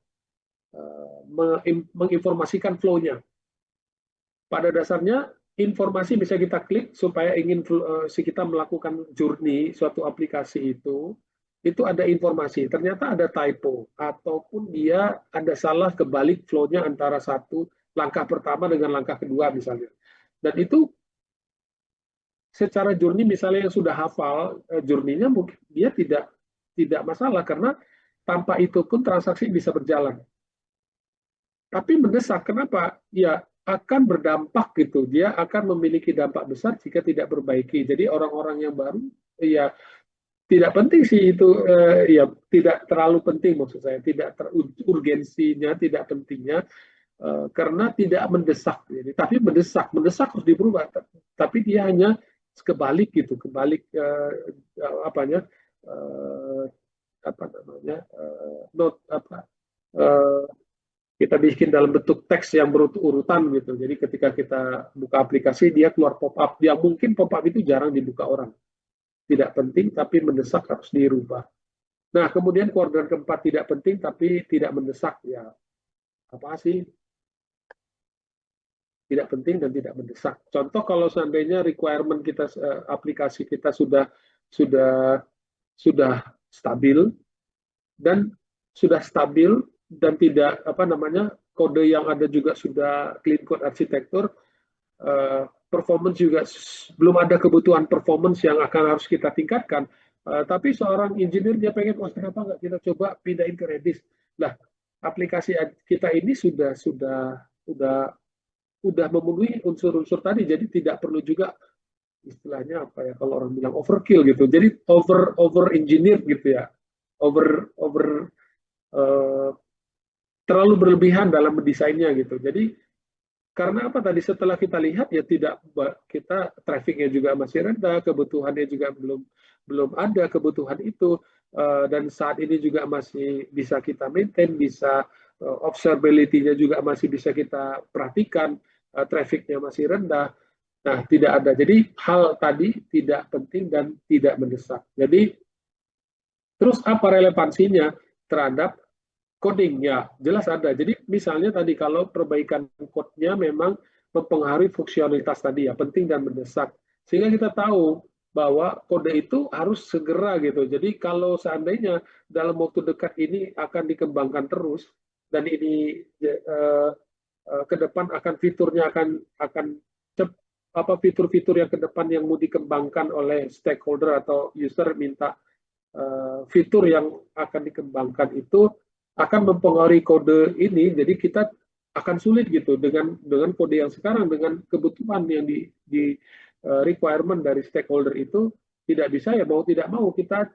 menginformasikan flow-nya. Pada dasarnya informasi bisa kita klik supaya si kita melakukan journey suatu aplikasi itu ada informasi. Ternyata ada typo ataupun dia ada salah kebalik flow-nya antara satu langkah pertama dengan langkah kedua misalnya. Dan itu secara journey misalnya yang sudah hafal journey-nya, mungkin dia tidak masalah karena tanpa itu pun transaksi bisa berjalan. Tapi mendesak, kenapa? Ya akan berdampak gitu, dia akan memiliki dampak besar jika tidak perbaiki. Jadi orang-orang yang baru, ya tidak penting sih itu, ya tidak terlalu penting maksud saya, tidak urgensinya, tidak pentingnya, karena tidak mendesak. Jadi, tapi mendesak harus diberubah. Tapi dia hanya kebalik gitu, kebalik apanya, apa namanya, not apa. Kita bikin dalam bentuk teks yang berurutan gitu. Jadi ketika kita buka aplikasi, dia keluar pop-up. Yang mungkin pop-up itu jarang dibuka orang. Tidak penting, tapi mendesak harus dirubah. Nah, kemudian kuadran keempat tidak penting, tapi tidak mendesak. Ya, apa sih? Tidak penting dan tidak mendesak. Contoh kalau seandainya requirement kita, aplikasi kita sudah stabil, dan tidak kode yang ada juga sudah clean code arsitektur, performance juga belum ada kebutuhan performance yang akan harus kita tingkatkan, tapi seorang engineer dia pengen, kenapa nggak kita coba pindahin ke Redis. Nah, aplikasi kita ini sudah memenuhi unsur-unsur tadi, jadi tidak perlu juga istilahnya apa ya, kalau orang bilang overkill gitu, jadi over engineer gitu ya, terlalu berlebihan dalam mendesainnya gitu. Jadi karena apa tadi, setelah kita lihat ya kita trafficnya juga masih rendah, kebutuhannya juga belum ada kebutuhan itu, dan saat ini juga masih bisa kita maintain, bisa observability-nya juga masih bisa kita perhatikan, trafficnya masih rendah. Nah, tidak ada. Jadi hal tadi tidak penting dan tidak mendesak. Jadi terus apa relevansinya terhadap coding? Ya, jelas ada. Jadi misalnya tadi kalau perbaikan code-nya memang mempengaruhi fungsionalitas tadi ya, penting dan mendesak. Sehingga kita tahu bahwa kode itu harus segera gitu. Jadi kalau seandainya dalam waktu dekat ini akan dikembangkan terus, dan ini ke depan akan fiturnya akan fitur-fitur yang ke depan yang mau dikembangkan oleh stakeholder atau user minta fitur yang akan dikembangkan itu akan mempengaruhi kode ini, jadi kita akan sulit gitu dengan kode yang sekarang, dengan kebutuhan yang di requirement dari stakeholder itu tidak bisa, ya mau tidak mau kita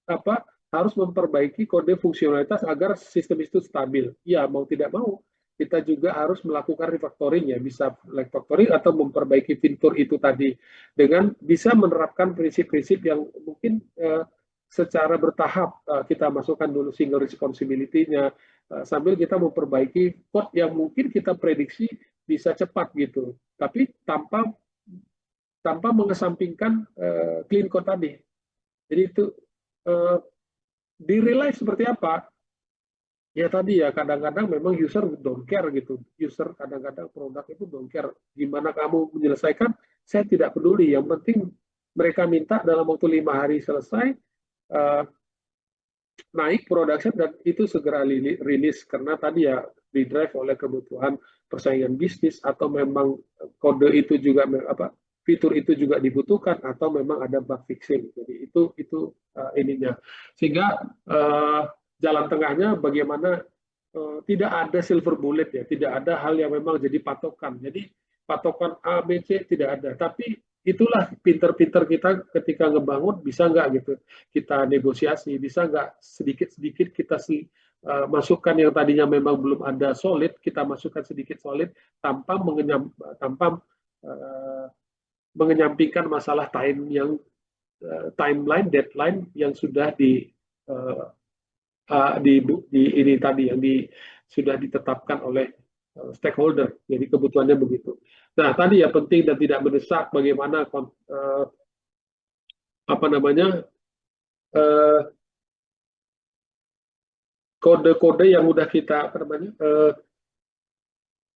apa harus memperbaiki kode fungsionalitas agar sistem itu stabil. Ya, mau tidak mau kita juga harus melakukan refactoring ya, bisa refactoring atau memperbaiki fitur itu tadi dengan bisa menerapkan prinsip-prinsip yang mungkin secara bertahap kita masukkan dulu single responsibility-nya sambil kita memperbaiki code yang mungkin kita prediksi bisa cepat gitu, tapi tanpa mengesampingkan clean code tadi. Jadi itu di real life seperti apa? Ya tadi ya, kadang-kadang memang user don't care gitu. User kadang-kadang produk itu don't care. Gimana kamu menyelesaikan, saya tidak peduli. Yang penting mereka minta dalam waktu 5 hari selesai, naik production dan itu segera rilis. Karena tadi ya, di drive oleh kebutuhan persaingan bisnis atau memang kode itu juga fitur itu juga dibutuhkan atau memang ada bug fixing. Jadi itu ininya. Sehingga jalan tengahnya bagaimana tidak ada silver bullet ya, tidak ada hal yang memang jadi patokan. Jadi patokan A, B, C tidak ada. Tapi itulah pinter-pinter kita ketika ngebangun, bisa nggak gitu kita negosiasi, bisa nggak sedikit-sedikit kita masukkan yang tadinya memang belum ada solid, kita masukkan sedikit solid tanpa mengenyampingkan masalah timeline, deadline yang sudah di ini tadi yang sudah ditetapkan oleh stakeholder. Jadi kebutuhannya begitu. Nah, tadi ya penting dan tidak mendesak bagaimana kode-kode yang udah kita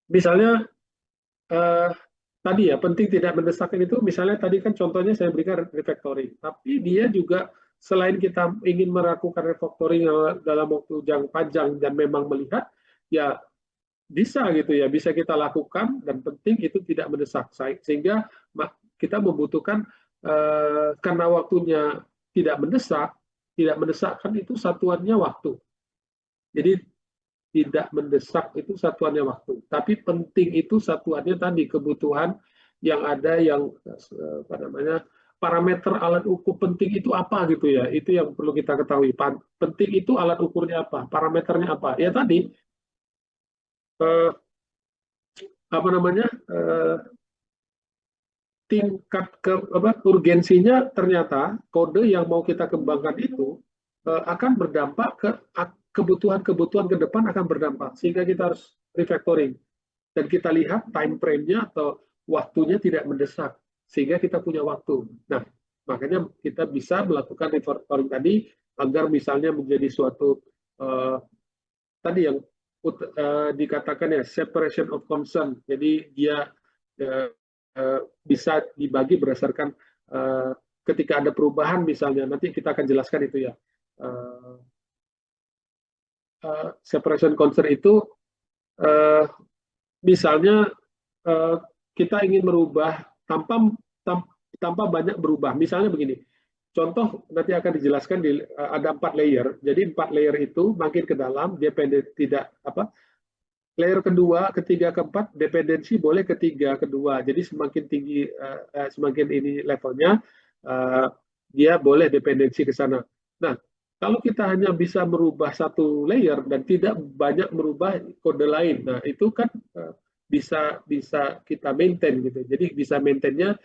misalnya tadi ya penting tidak mendesakkan itu, misalnya tadi kan contohnya saya berikan refactoring, tapi dia juga selain kita ingin melakukan refactoring dalam waktu yang panjang dan memang melihat ya bisa gitu ya, bisa kita lakukan dan penting itu tidak mendesak, sehingga kita membutuhkan karena waktunya tidak mendesakkan itu satuannya waktu. Jadi tidak mendesak itu satuannya waktu, tapi penting itu satuannya tadi kebutuhan yang ada, yang parameter alat ukur penting itu apa gitu ya, itu yang perlu kita ketahui. Penting itu alat ukurnya apa, parameternya apa ya tadi tingkat urgensinya ternyata kode yang mau kita kembangkan itu akan berdampak ke kebutuhan-kebutuhan ke depan, akan berdampak sehingga kita harus refactoring dan kita lihat time frame-nya atau waktunya tidak mendesak sehingga kita punya waktu. Nah, makanya kita bisa melakukan refactoring tadi agar misalnya menjadi suatu tadi yang dikatakan ya separation of concern. Jadi dia bisa dibagi berdasarkan ketika ada perubahan misalnya, nanti kita akan jelaskan itu ya. Separation concern itu misalnya kita ingin merubah tanpa banyak berubah. Misalnya begini, contoh nanti akan dijelaskan ada 4 layer. Jadi 4 layer itu makin ke dalam dia tidak layer kedua, ketiga, keempat dependensi boleh ketiga, kedua. Jadi semakin tinggi semakin ini levelnya dia boleh dependensi ke sana. Nah, kalau kita hanya bisa merubah satu layer dan tidak banyak merubah kode lain, nah itu kan bisa kita maintain gitu. Jadi bisa maintainnya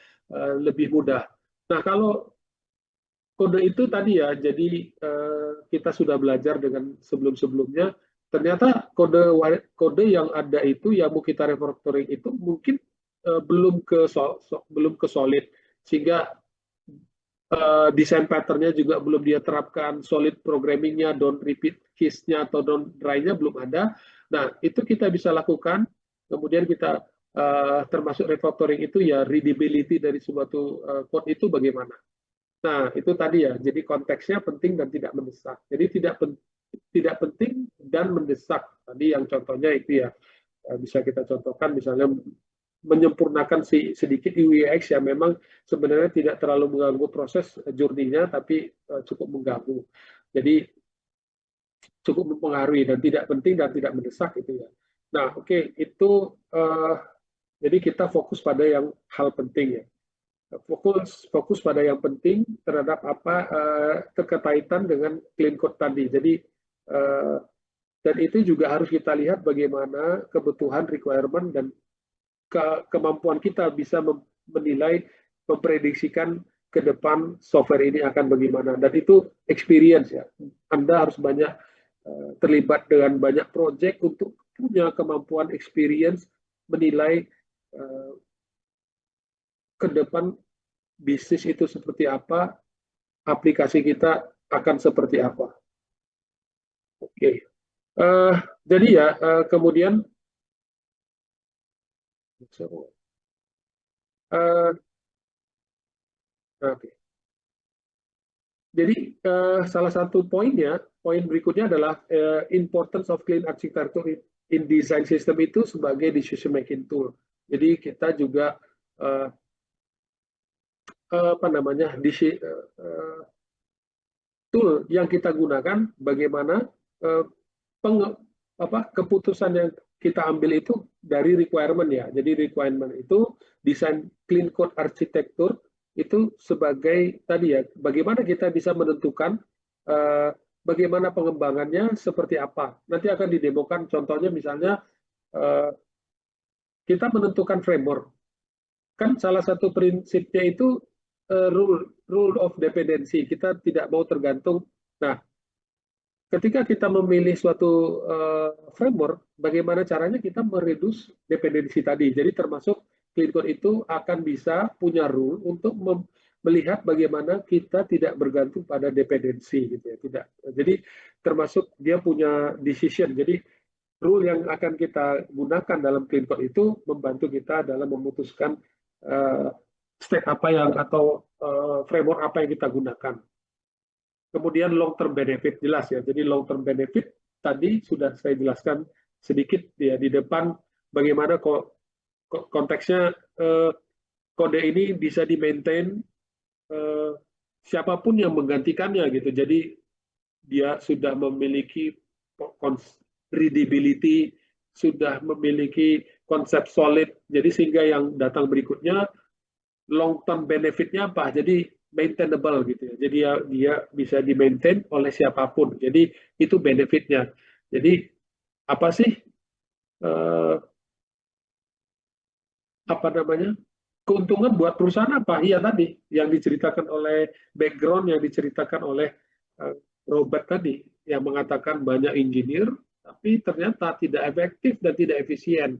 lebih mudah. Nah, kalau kode itu tadi ya, jadi kita sudah belajar dengan sebelum-sebelumnya, ternyata kode yang ada itu yang mau kita refactoring itu mungkin belum ke solid, sehingga desain pattern-nya juga belum dia terapkan, solid programming-nya, don't repeat case-nya atau don't dry-nya belum ada. Nah, itu kita bisa lakukan. Kemudian kita termasuk refactoring itu ya readability dari suatu code itu bagaimana. Nah, itu tadi ya. Jadi konteksnya penting dan tidak mendesak. Jadi tidak penting dan mendesak. Tadi yang contohnya itu ya bisa kita contohkan misalnya menyempurnakan sedikit UX yang memang sebenarnya tidak terlalu mengganggu proses journey-nya, tapi cukup mengganggu. Jadi cukup mempengaruhi dan tidak penting dan tidak mendesak itu ya. Nah, oke, itu jadi kita fokus pada yang hal penting ya. fokus pada yang penting terhadap apa terkaitan dengan clean code tadi. Jadi dan itu juga harus kita lihat bagaimana kebutuhan, requirement, dan kemampuan kita bisa menilai, memprediksikan ke depan software ini akan bagaimana. Dan itu experience ya. Anda harus banyak terlibat dengan banyak project untuk punya kemampuan experience menilai ke depan bisnis itu seperti apa, aplikasi kita akan seperti apa. Oke. Jadi ya, kemudian oke. Jadi salah satu poin berikutnya adalah importance of clean architecture in design system itu sebagai decision making tool. Jadi kita juga apa namanya tool yang kita gunakan bagaimana keputusan yang kita ambil itu dari requirement ya. Jadi requirement itu desain clean code architecture itu sebagai tadi ya, bagaimana kita bisa menentukan bagaimana pengembangannya seperti apa. Nanti akan didemokan contohnya misalnya kita menentukan framework. Kan salah satu prinsipnya itu rule of dependency. Kita tidak mau tergantung. Nah, ketika kita memilih suatu framework, bagaimana caranya kita mereduce dependensi tadi. Jadi termasuk clean code itu akan bisa punya rule untuk melihat bagaimana kita tidak bergantung pada dependensi gitu ya. Tidak. Jadi termasuk dia punya decision. Jadi rule yang akan kita gunakan dalam clean code itu membantu kita dalam memutuskan step apa yang atau framework apa yang kita gunakan. Kemudian long term benefit jelas ya. Jadi long term benefit tadi sudah saya jelaskan sedikit ya di depan bagaimana konteksnya kode ini bisa di-maintain siapapun yang menggantikannya gitu. Jadi dia sudah memiliki readability, sudah memiliki konsep solid. Jadi sehingga yang datang berikutnya long term benefitnya apa? Jadi maintainable gitu ya. Jadi dia bisa di-maintain oleh siapapun. Jadi itu benefitnya. Jadi apa sih apa namanya? Keuntungan buat perusahaan apa? Iya tadi yang diceritakan oleh background yang diceritakan oleh Robert tadi yang mengatakan banyak engineer tapi ternyata tidak efektif dan tidak efisien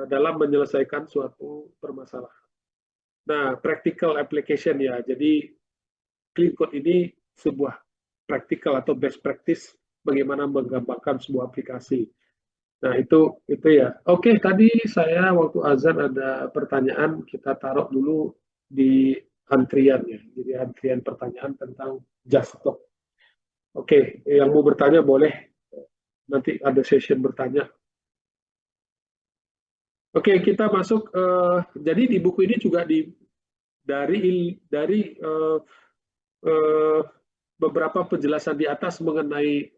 dalam menyelesaikan suatu permasalahan. Nah, practical application ya. Jadi clean code ini sebuah practical atau best practice bagaimana mengembangkan sebuah aplikasi. Nah, itu ya. Oke, tadi saya waktu azan ada pertanyaan, kita taruh dulu di antrian ya. Jadi antrian pertanyaan tentang Just Talk. Oke, yang mau bertanya boleh. Nanti ada session bertanya. Oke, kita masuk. Jadi di buku ini juga dari beberapa penjelasan di atas mengenai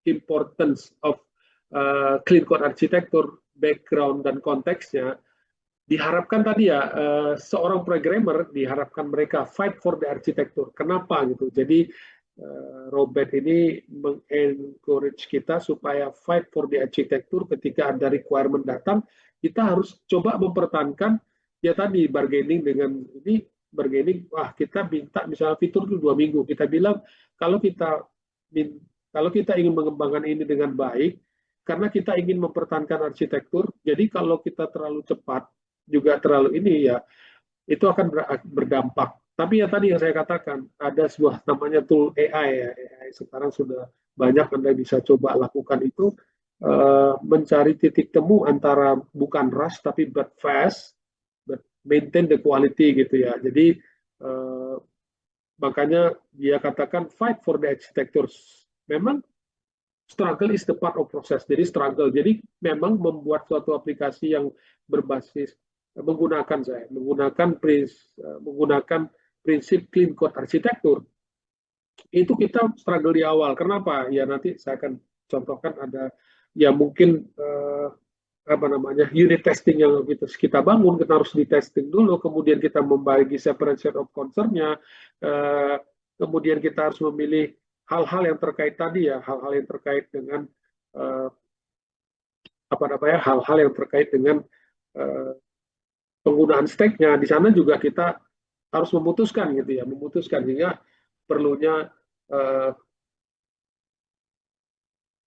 importance of clean code architecture, background dan konteksnya, diharapkan tadi ya seorang programmer diharapkan mereka fight for the architecture. Kenapa gitu? Jadi Robert ini mengencourage kita supaya fight for the architecture ketika ada requirement datang, kita harus coba mempertahankan ya tadi bargaining dengan ini bargaining, wah kita minta misalnya fitur itu 2 minggu, kita bilang kalau kita ingin mengembangkan ini dengan baik, karena kita ingin mempertahankan arsitektur, jadi kalau kita terlalu cepat juga terlalu ini ya itu akan berdampak. Tapi ya tadi yang saya katakan, ada sebuah namanya tool AI ya. AI sekarang sudah banyak Anda bisa coba lakukan itu, mencari titik temu antara bukan rush tapi but fast, but maintain the quality gitu ya. Jadi makanya dia katakan fight for the architecture. Memang struggle is the part of process. Jadi struggle. Jadi memang membuat suatu aplikasi yang berbasis menggunakan prinsip clean code arsitektur itu kita struggle di awal. Kenapa? Ya nanti saya akan contohkan ada ya mungkin apa namanya unit testing yang kita bangun, kita harus di testing dulu, kemudian kita membagi separation of concern-nya, kemudian kita harus memilih hal-hal yang terkait tadi ya, hal-hal yang terkait dengan apa namanya, hal-hal yang terkait dengan penggunaan stake-nya. Di sana juga kita harus memutuskan gitu ya, memutuskan sehingga perlunya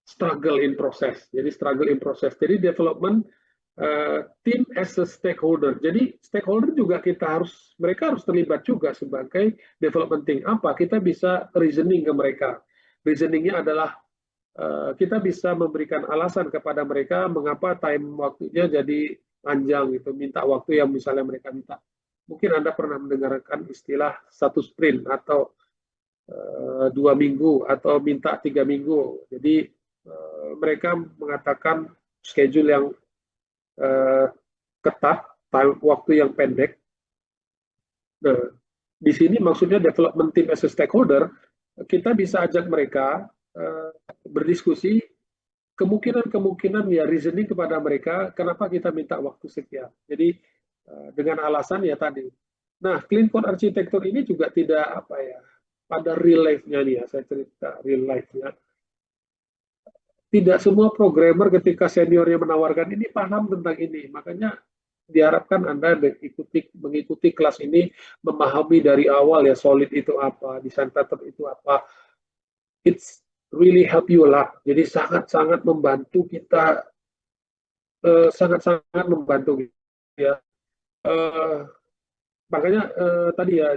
struggle in process. Jadi struggle in process. Jadi development team as a stakeholder. Jadi stakeholder juga mereka harus terlibat juga sebagai development team. Apa? Kita bisa reasoning ke mereka. Reasoningnya adalah kita bisa memberikan alasan kepada mereka mengapa time waktunya jadi panjang gitu. Minta waktu yang misalnya mereka minta. Mungkin Anda pernah mendengarkan istilah 1 sprint atau 2 minggu atau minta 3 minggu. Jadi mereka mengatakan schedule yang ketat, waktu yang pendek. Nah, di sini maksudnya development team as a stakeholder, kita bisa ajak mereka berdiskusi kemungkinan ya reasoning kepada mereka kenapa kita minta waktu sekian. Jadi dengan alasan ya tadi. Nah, clean code arsitektur ini juga tidak apa ya, pada real life-nya nih ya, saya cerita real life-nya. Tidak semua programmer ketika seniornya menawarkan ini paham tentang ini. Makanya diharapkan Anda mengikuti kelas ini, memahami dari awal ya solid itu apa, design pattern itu apa. It's really help you lah. Jadi sangat-sangat membantu kita, sangat-sangat membantu ya. Makanya tadi ya,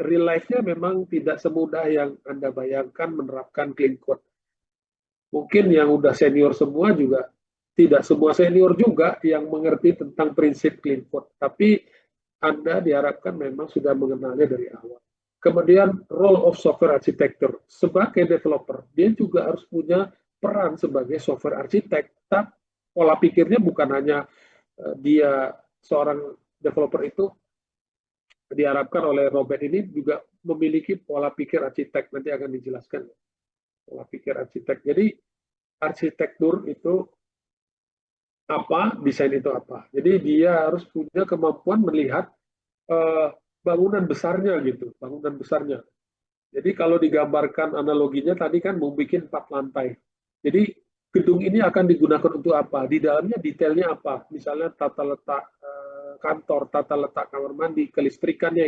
real life-nya memang tidak semudah yang Anda bayangkan menerapkan clean code. Mungkin yang udah senior semua juga, tidak semua senior juga yang mengerti tentang prinsip clean code. Tapi Anda diharapkan memang sudah mengenalnya dari awal. Kemudian role of software architecture. Sebagai developer, dia juga harus punya peran sebagai software architect. Tapi pola pikirnya bukan hanya dia seorang developer itu, diharapkan oleh Robert ini juga memiliki pola pikir arsitek. Nanti akan dijelaskan pola pikir arsitek. Jadi arsitektur itu apa, desain itu apa. Jadi dia harus punya kemampuan melihat bangunan besarnya gitu, bangunan besarnya. Jadi kalau digambarkan analoginya tadi kan mau bikin 4 lantai. Jadi gedung ini akan digunakan untuk apa? Di dalamnya detailnya apa? Misalnya tata letak kantor, tata letak kamar mandi, kelistrikannya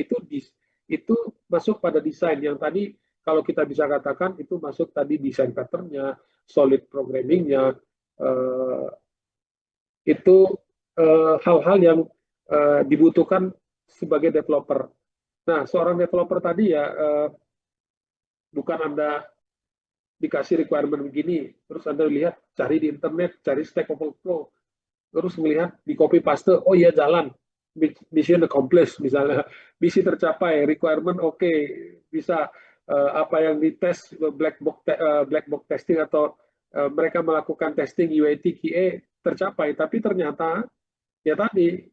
itu masuk pada desain yang tadi kalau kita bisa katakan itu masuk tadi desain pattern-nya, solid programming-nya, itu hal-hal yang dibutuhkan sebagai developer. Nah, seorang developer tadi ya bukan Anda dikasih requirement begini, terus Anda lihat, cari di internet, cari Stack Overflow, terus melihat di copy paste, oh iya jalan, mission accomplished misalnya, misi tercapai, requirement oke, bisa apa yang dites black box testing atau mereka melakukan testing UAT QA tercapai, tapi ternyata ya tadi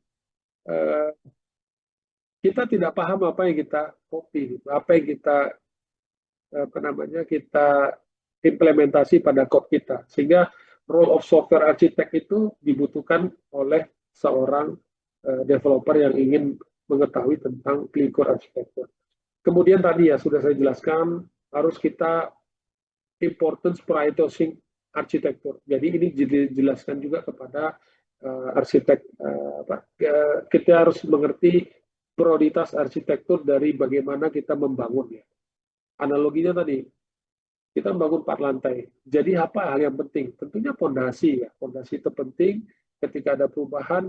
kita tidak paham apa yang kita copy, apa yang kita apa namanya kita implementasi pada code kita, sehingga role of software architect itu dibutuhkan oleh seorang developer yang ingin mengetahui tentang clean code architecture. Kemudian tadi ya sudah saya jelaskan harus kita importance prioritizing arsitektur. Jadi ini dijelaskan juga kepada arsitek. Kita harus mengerti prioritas arsitektur dari bagaimana kita membangunnya. Analoginya tadi, kita membangun 4 lantai. Jadi apa hal yang penting? Tentunya fondasi ya. Fondasi itu penting ketika ada perubahan.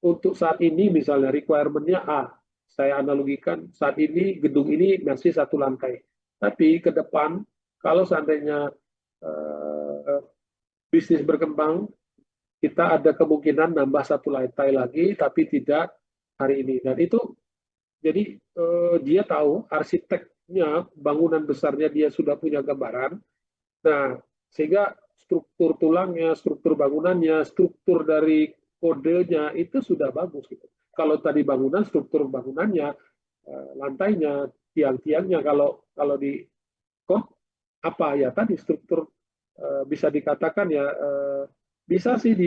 Untuk saat ini misalnya requirement-nya A. Saya analogikan saat ini gedung ini masih 1 lantai. Tapi ke depan kalau seandainya bisnis berkembang, kita ada kemungkinan nambah 1 lantai lagi, tapi tidak hari ini. Dan itu jadi dia tahu arsiteknya, bangunan besarnya dia sudah punya gambaran. Nah, sehingga struktur tulangnya, struktur bangunannya, struktur dari kodenya itu sudah bagus gitu. Kalau tadi bangunan, struktur bangunannya, lantainya, tiang-tiangnya, kalau di kod apa ya tadi struktur bisa dikatakan ya bisa sih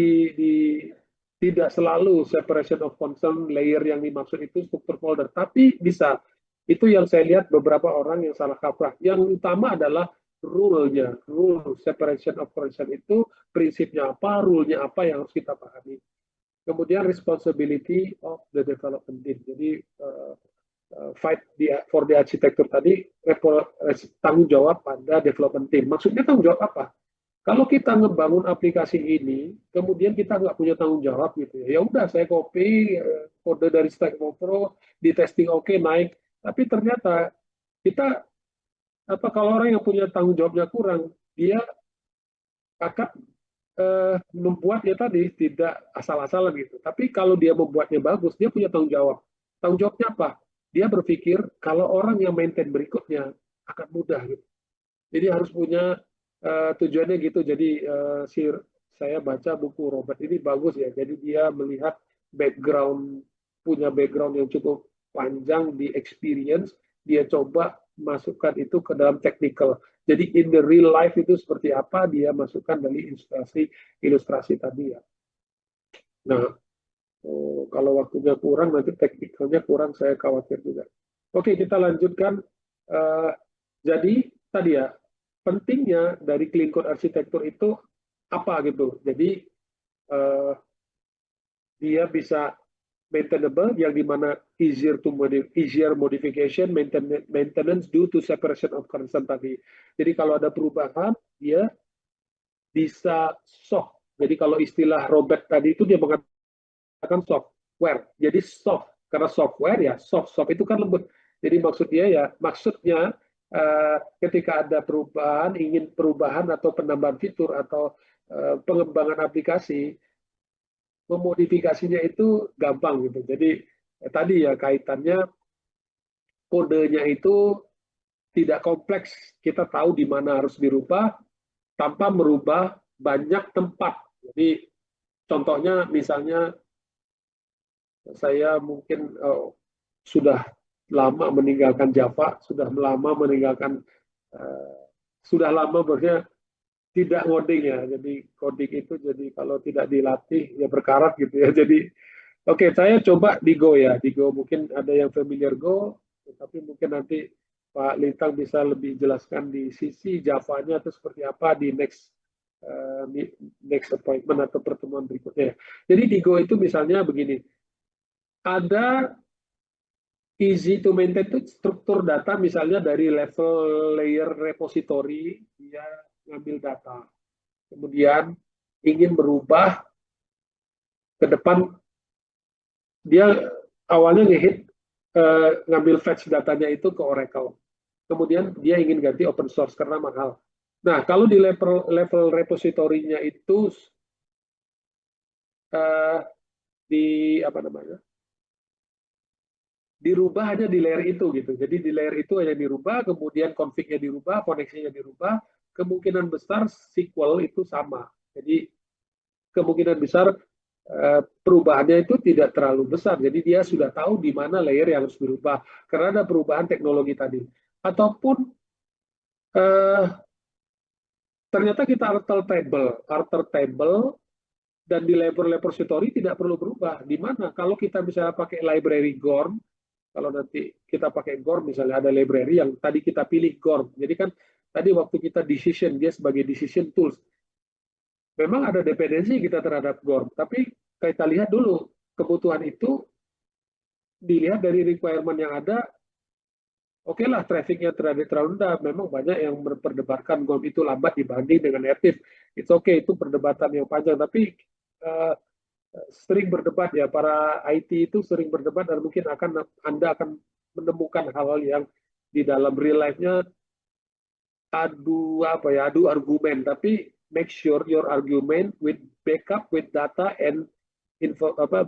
tidak selalu separation of concern layer yang dimaksud itu struktur folder, tapi bisa. Itu yang saya lihat beberapa orang yang salah kaprah. Yang utama adalah rule-nya, rule separation of concern itu prinsipnya apa, rule-nya apa yang harus kita pahami. Kemudian responsibility of the development team. Jadi fight for the architecture tadi tanggung jawab pada development team. Maksudnya tanggung jawab apa? Kalau kita ngebangun aplikasi ini, kemudian kita nggak punya tanggung jawab gitu ya, ya udah saya copy kode dari Stack Overflow, di testing oke, naik, tapi ternyata kita kalau orang yang punya tanggung jawabnya kurang, dia akan membuatnya tadi tidak asal-asalan gitu. Tapi kalau dia membuatnya bagus, dia punya tanggung jawab. Tanggung jawabnya apa? Dia berpikir kalau orang yang maintain berikutnya akan mudah gitu. Jadi harus punya tujuannya gitu. Jadi saya baca buku Robert ini bagus ya. Jadi dia melihat punya background yang cukup panjang di experience, dia coba masukkan itu ke dalam technical. Jadi in the real life itu seperti apa dia masukkan dari ilustrasi tadi ya. Nah, kalau waktunya kurang nanti teknikalnya kurang, saya khawatir juga. Oke, kita lanjutkan. Jadi tadi ya, pentingnya dari clean code arsitektur itu apa gitu. Jadi dia bisa maintainable, yang dimana easier modification, maintenance due to separation of concern tadi. Jadi kalau ada perubahan, dia bisa soft. Jadi kalau istilah Robert tadi itu dia mengatakan software. Jadi soft, karena software ya soft itu kan lembut. Jadi maksudnya ketika ada perubahan, ingin perubahan atau penambahan fitur atau pengembangan aplikasi, memodifikasinya itu gampang gitu. Jadi tadi ya kaitannya kodenya itu tidak kompleks. Kita tahu di mana harus dirubah tanpa merubah banyak tempat. Jadi contohnya misalnya saya mungkin sudah lama meninggalkan Java, sudah lama berarti tidak ngoding ya. Jadi coding itu jadi kalau tidak dilatih ya berkarat gitu ya. Jadi saya coba di Go ya. Di Go mungkin ada yang familiar Go, tapi mungkin nanti Pak Lintang bisa lebih jelaskan di sisi Java-nya itu seperti apa di next appointment atau pertemuan berikutnya. Jadi di Go itu misalnya begini, ada easy to maintain itu struktur data misalnya dari level layer repository, dia ngambil data. Kemudian ingin berubah ke depan, dia awalnya ngambil fetch datanya itu ke Oracle. Kemudian dia ingin ganti open source karena mahal. Nah, kalau di level repository-nya itu dirubah hanya di layer itu gitu. Jadi di layer itu hanya dirubah, kemudian config-nya dirubah, koneksinya dirubah, kemungkinan besar SQL itu sama. Jadi kemungkinan besar perubahannya itu tidak terlalu besar. Jadi dia sudah tahu di mana layer yang harus dirubah karena ada perubahan teknologi tadi. Ataupun ternyata kita alter table dan di level repository tidak perlu berubah. Di mana kalau kita bisa pakai library GORM, kalau nanti kita pakai GORM misalnya ada library yang tadi kita pilih GORM. Jadi kan tadi waktu kita decision, dia sebagai decision tools. Memang ada dependensi kita terhadap GORM, tapi kita lihat dulu kebutuhan itu, dilihat dari requirement yang ada. Oke lah, trafficnya terlalu rendah. Memang banyak yang memperdebatkan GORM itu lambat dibanding dengan native. It's okay, itu perdebatan yang panjang. Tapi sering berdebat ya, para IT itu sering berdebat dan mungkin Anda akan menemukan hal-hal yang di dalam real life-nya adu argumen. Tapi make sure your argument with backup with data and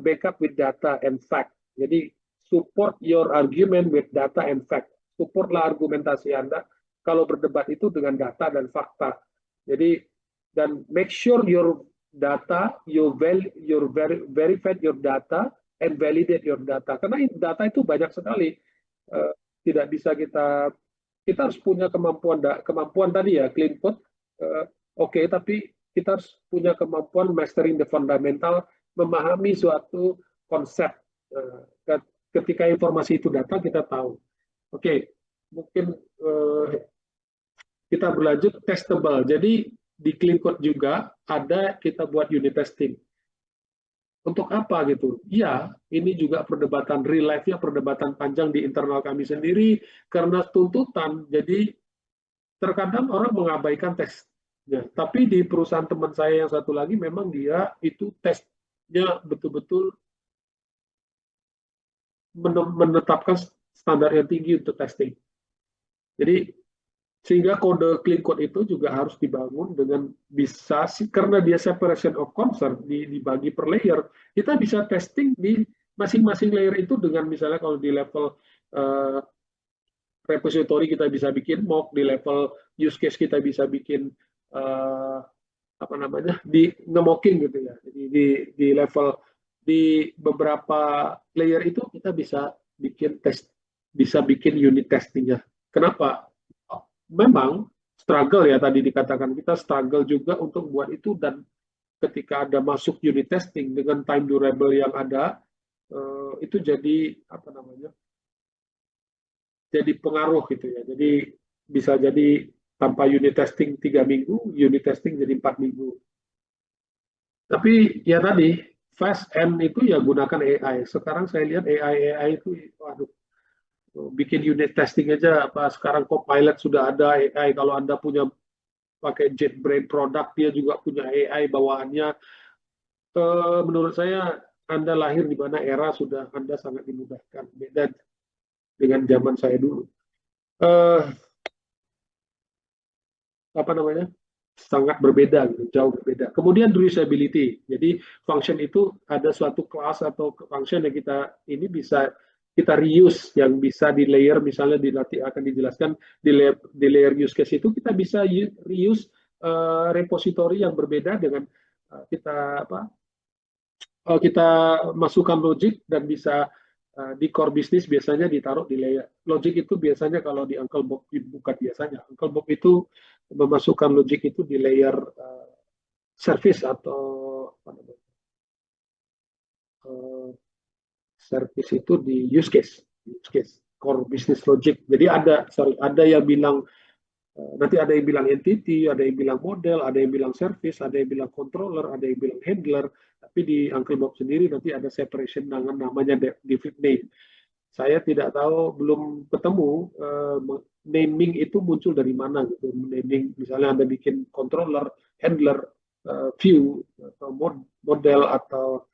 backup with data and fact. Jadi support your argument with data and fact. Supportlah argumentasi Anda kalau berdebat itu dengan data dan fakta. Jadi dan make sure your data, verify your data and validate your data. Karena data itu banyak sekali. Tidak bisa kita harus punya kemampuan tadi ya, clean code. Tapi kita harus punya kemampuan mastering the fundamental, memahami suatu konsep. Ketika informasi itu datang, kita tahu. Oke, mungkin kita berlanjut testable. Jadi di clean code juga ada kita buat unit testing. Untuk apa gitu? Ya, ini juga perdebatan real life-nya, perdebatan panjang di internal kami sendiri karena tuntutan. Jadi terkadang orang mengabaikan tesnya. Tapi di perusahaan teman saya yang satu lagi memang dia itu tesnya betul-betul menetapkan standar yang tinggi untuk testing. Jadi sehingga kode clean code itu juga harus dibangun dengan bisa, karena dia separation of concern dibagi per layer, kita bisa testing di masing-masing layer itu dengan misalnya kalau di level repository kita bisa bikin mock, di level use case kita bisa bikin apa namanya di nge-mocking gitu ya. Jadi di level di beberapa layer itu kita bisa bikin test, bisa bikin unit testingnya. Kenapa? Memang struggle ya, tadi dikatakan kita struggle juga untuk buat itu, dan ketika ada masuk unit testing dengan time durable yang ada, itu jadi apa namanya, jadi pengaruh gitu ya. Jadi bisa jadi tanpa unit testing 3 minggu, unit testing jadi 4 minggu. Tapi ya tadi fast end itu ya gunakan AI. Sekarang saya lihat AI itu, waduh, bikin unit testing aja apa sekarang Copilot sudah ada AI. Kalau Anda punya pakai JetBrains produk, dia juga punya AI bawaannya. Menurut saya Anda lahir di mana era sudah Anda sangat dimudahkan, beda dengan zaman saya dulu. Apa namanya? Sangat berbeda, gitu, jauh berbeda. Kemudian reusability. Jadi function itu ada suatu kelas atau function yang kita ini bisa kita reuse, yang bisa di layer, misalnya nanti akan dijelaskan di layer use case itu kita bisa reuse repository yang berbeda dengan kita apa kita masukkan logic dan bisa di core business biasanya ditaruh di layer logic itu. Biasanya kalau di Uncle Bob, bukan biasanya, Uncle Bob itu memasukkan logic itu di layer service atau apa namanya, service itu di use case core business logic. Jadi ada yang bilang nanti ada yang bilang entity, ada yang bilang model, ada yang bilang service, ada yang bilang controller, ada yang bilang handler. Tapi di Uncle Bob sendiri nanti ada separation dengan namanya definite name. Saya tidak tahu, belum ketemu naming itu muncul dari mana gitu. Naming misalnya Anda bikin controller, handler, view, atau model, atau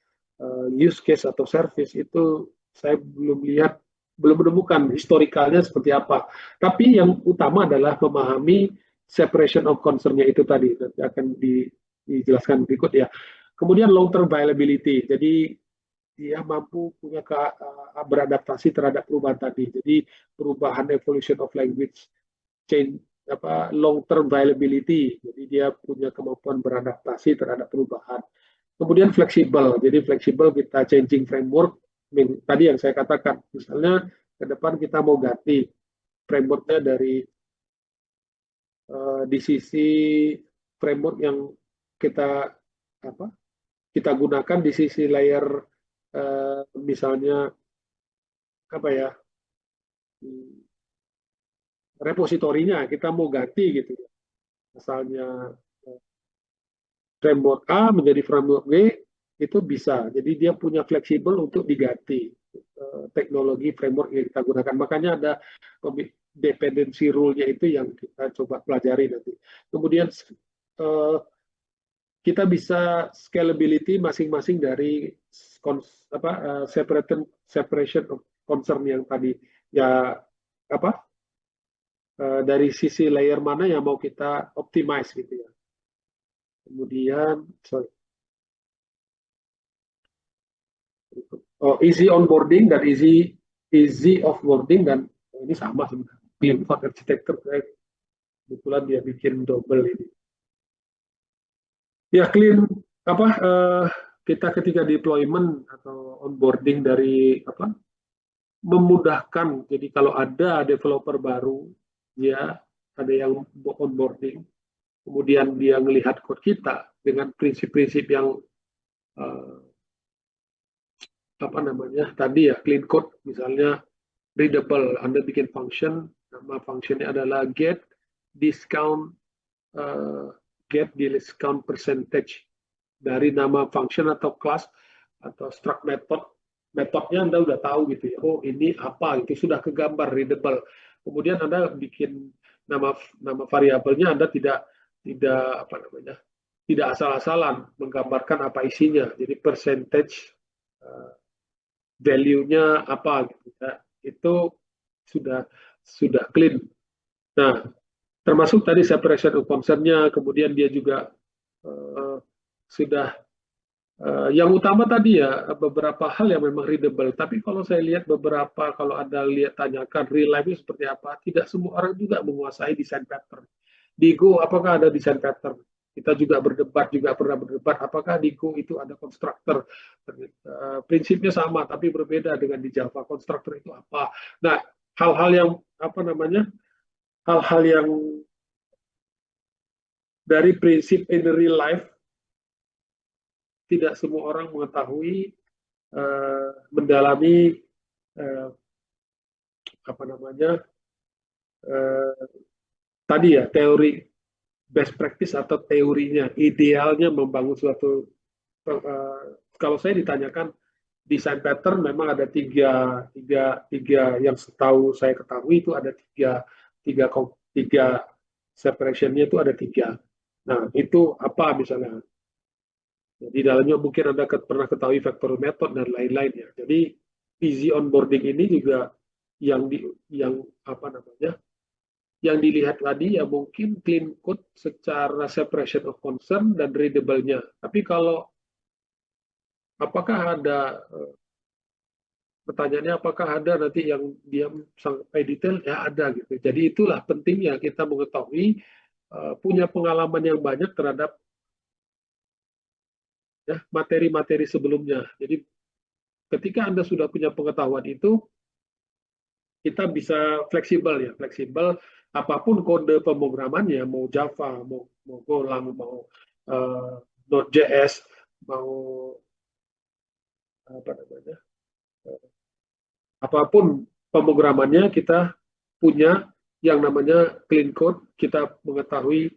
use case atau service, itu saya belum lihat, belum menemukan historikalnya seperti apa. Tapi yang utama adalah memahami separation of concern-nya itu tadi. Nanti akan dijelaskan berikut ya. Kemudian long term viability. Jadi dia mampu punya beradaptasi terhadap perubahan tadi. Jadi perubahan evolution of language, change long term viability. Jadi dia punya kemampuan beradaptasi terhadap perubahan. Kemudian fleksibel. Jadi fleksibel, kita changing framework. Tadi yang saya katakan, misalnya ke depan kita mau ganti frameworknya dari di sisi framework yang kita gunakan di sisi layer misalnya apa ya, repositorinya kita mau ganti gitu, misalnya framework A menjadi framework B, itu bisa. Jadi dia punya fleksibel untuk diganti teknologi framework yang kita gunakan. Makanya ada dependency rule-nya itu yang kita coba pelajari nanti. Kemudian kita bisa scalability masing-masing dari separation of concern yang tadi ya, dari sisi layer mana yang mau kita optimize gitu ya. Kemudian easy onboarding dan easy offboarding, dan ini sama sebenarnya. Clean code architecture, kebetulan dia bikin double ini. Ya clean kita ketika deployment atau onboarding dari memudahkan. Jadi kalau ada developer baru, ya ada yang onboarding, kemudian dia melihat code kita dengan prinsip-prinsip yang tadi ya, clean code, misalnya readable, Anda bikin function, nama functionnya adalah get discount percentage dari nama function atau class atau struct method. Metodnya Anda udah tahu gitu ya, oh ini apa, itu sudah kegambar, readable. Kemudian Anda bikin nama variabelnya, Anda tidak asal-asalan menggambarkan apa isinya. Jadi percentage value-nya apa gitu ya. Itu sudah clean. Nah, termasuk tadi separation of concern-nya, kemudian dia juga sudah yang utama tadi ya, beberapa hal yang memang readable. Tapi kalau saya lihat beberapa, kalau Anda tanyakan real life seperti apa, tidak semua orang juga menguasai desain pattern. Di Go, apakah ada desain pattern? Kita juga pernah berdebat, apakah di Go itu ada konstruktor? Prinsipnya sama, tapi berbeda dengan di Java. Konstruktor itu apa? Nah, hal-hal yang hal-hal yang dari prinsip in real life tidak semua orang mengetahui, mendalami tadi ya, teori best practice atau teorinya, idealnya membangun suatu, kalau saya ditanyakan desain pattern, memang ada tiga yang setahu saya ketahui itu ada tiga separation-nya itu ada tiga. Nah, itu apa misalnya? Di dalamnya mungkin Anda pernah ketahui factory method dan lain-lain ya. Jadi easy onboarding ini juga yang dilihat tadi ya, mungkin clean code secara separation of concern dan readable-nya. Tapi kalau apakah ada pertanyaannya, apakah ada nanti yang dia sampai detail? Ya ada gitu. Jadi itulah pentingnya kita mengetahui, punya pengalaman yang banyak terhadap ya, materi-materi sebelumnya. Jadi ketika Anda sudah punya pengetahuan itu, kita bisa fleksibel ya, apapun kode pemrogramannya, mau Java, mau Golang, mau Node.js, mau apapun pemrogramannya, kita punya yang namanya clean code, kita mengetahui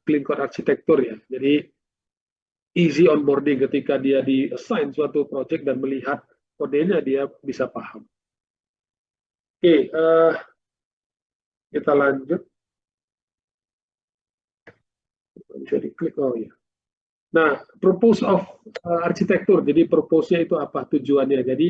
clean code arsitektur ya. Jadi easy onboarding, ketika dia di-assign suatu project dan melihat kodenya, dia bisa paham. Oke, kita lanjut. Bisa diklik, oh ya. Nah, purpose of arsitektur, jadi purpose-nya itu apa, tujuannya. Jadi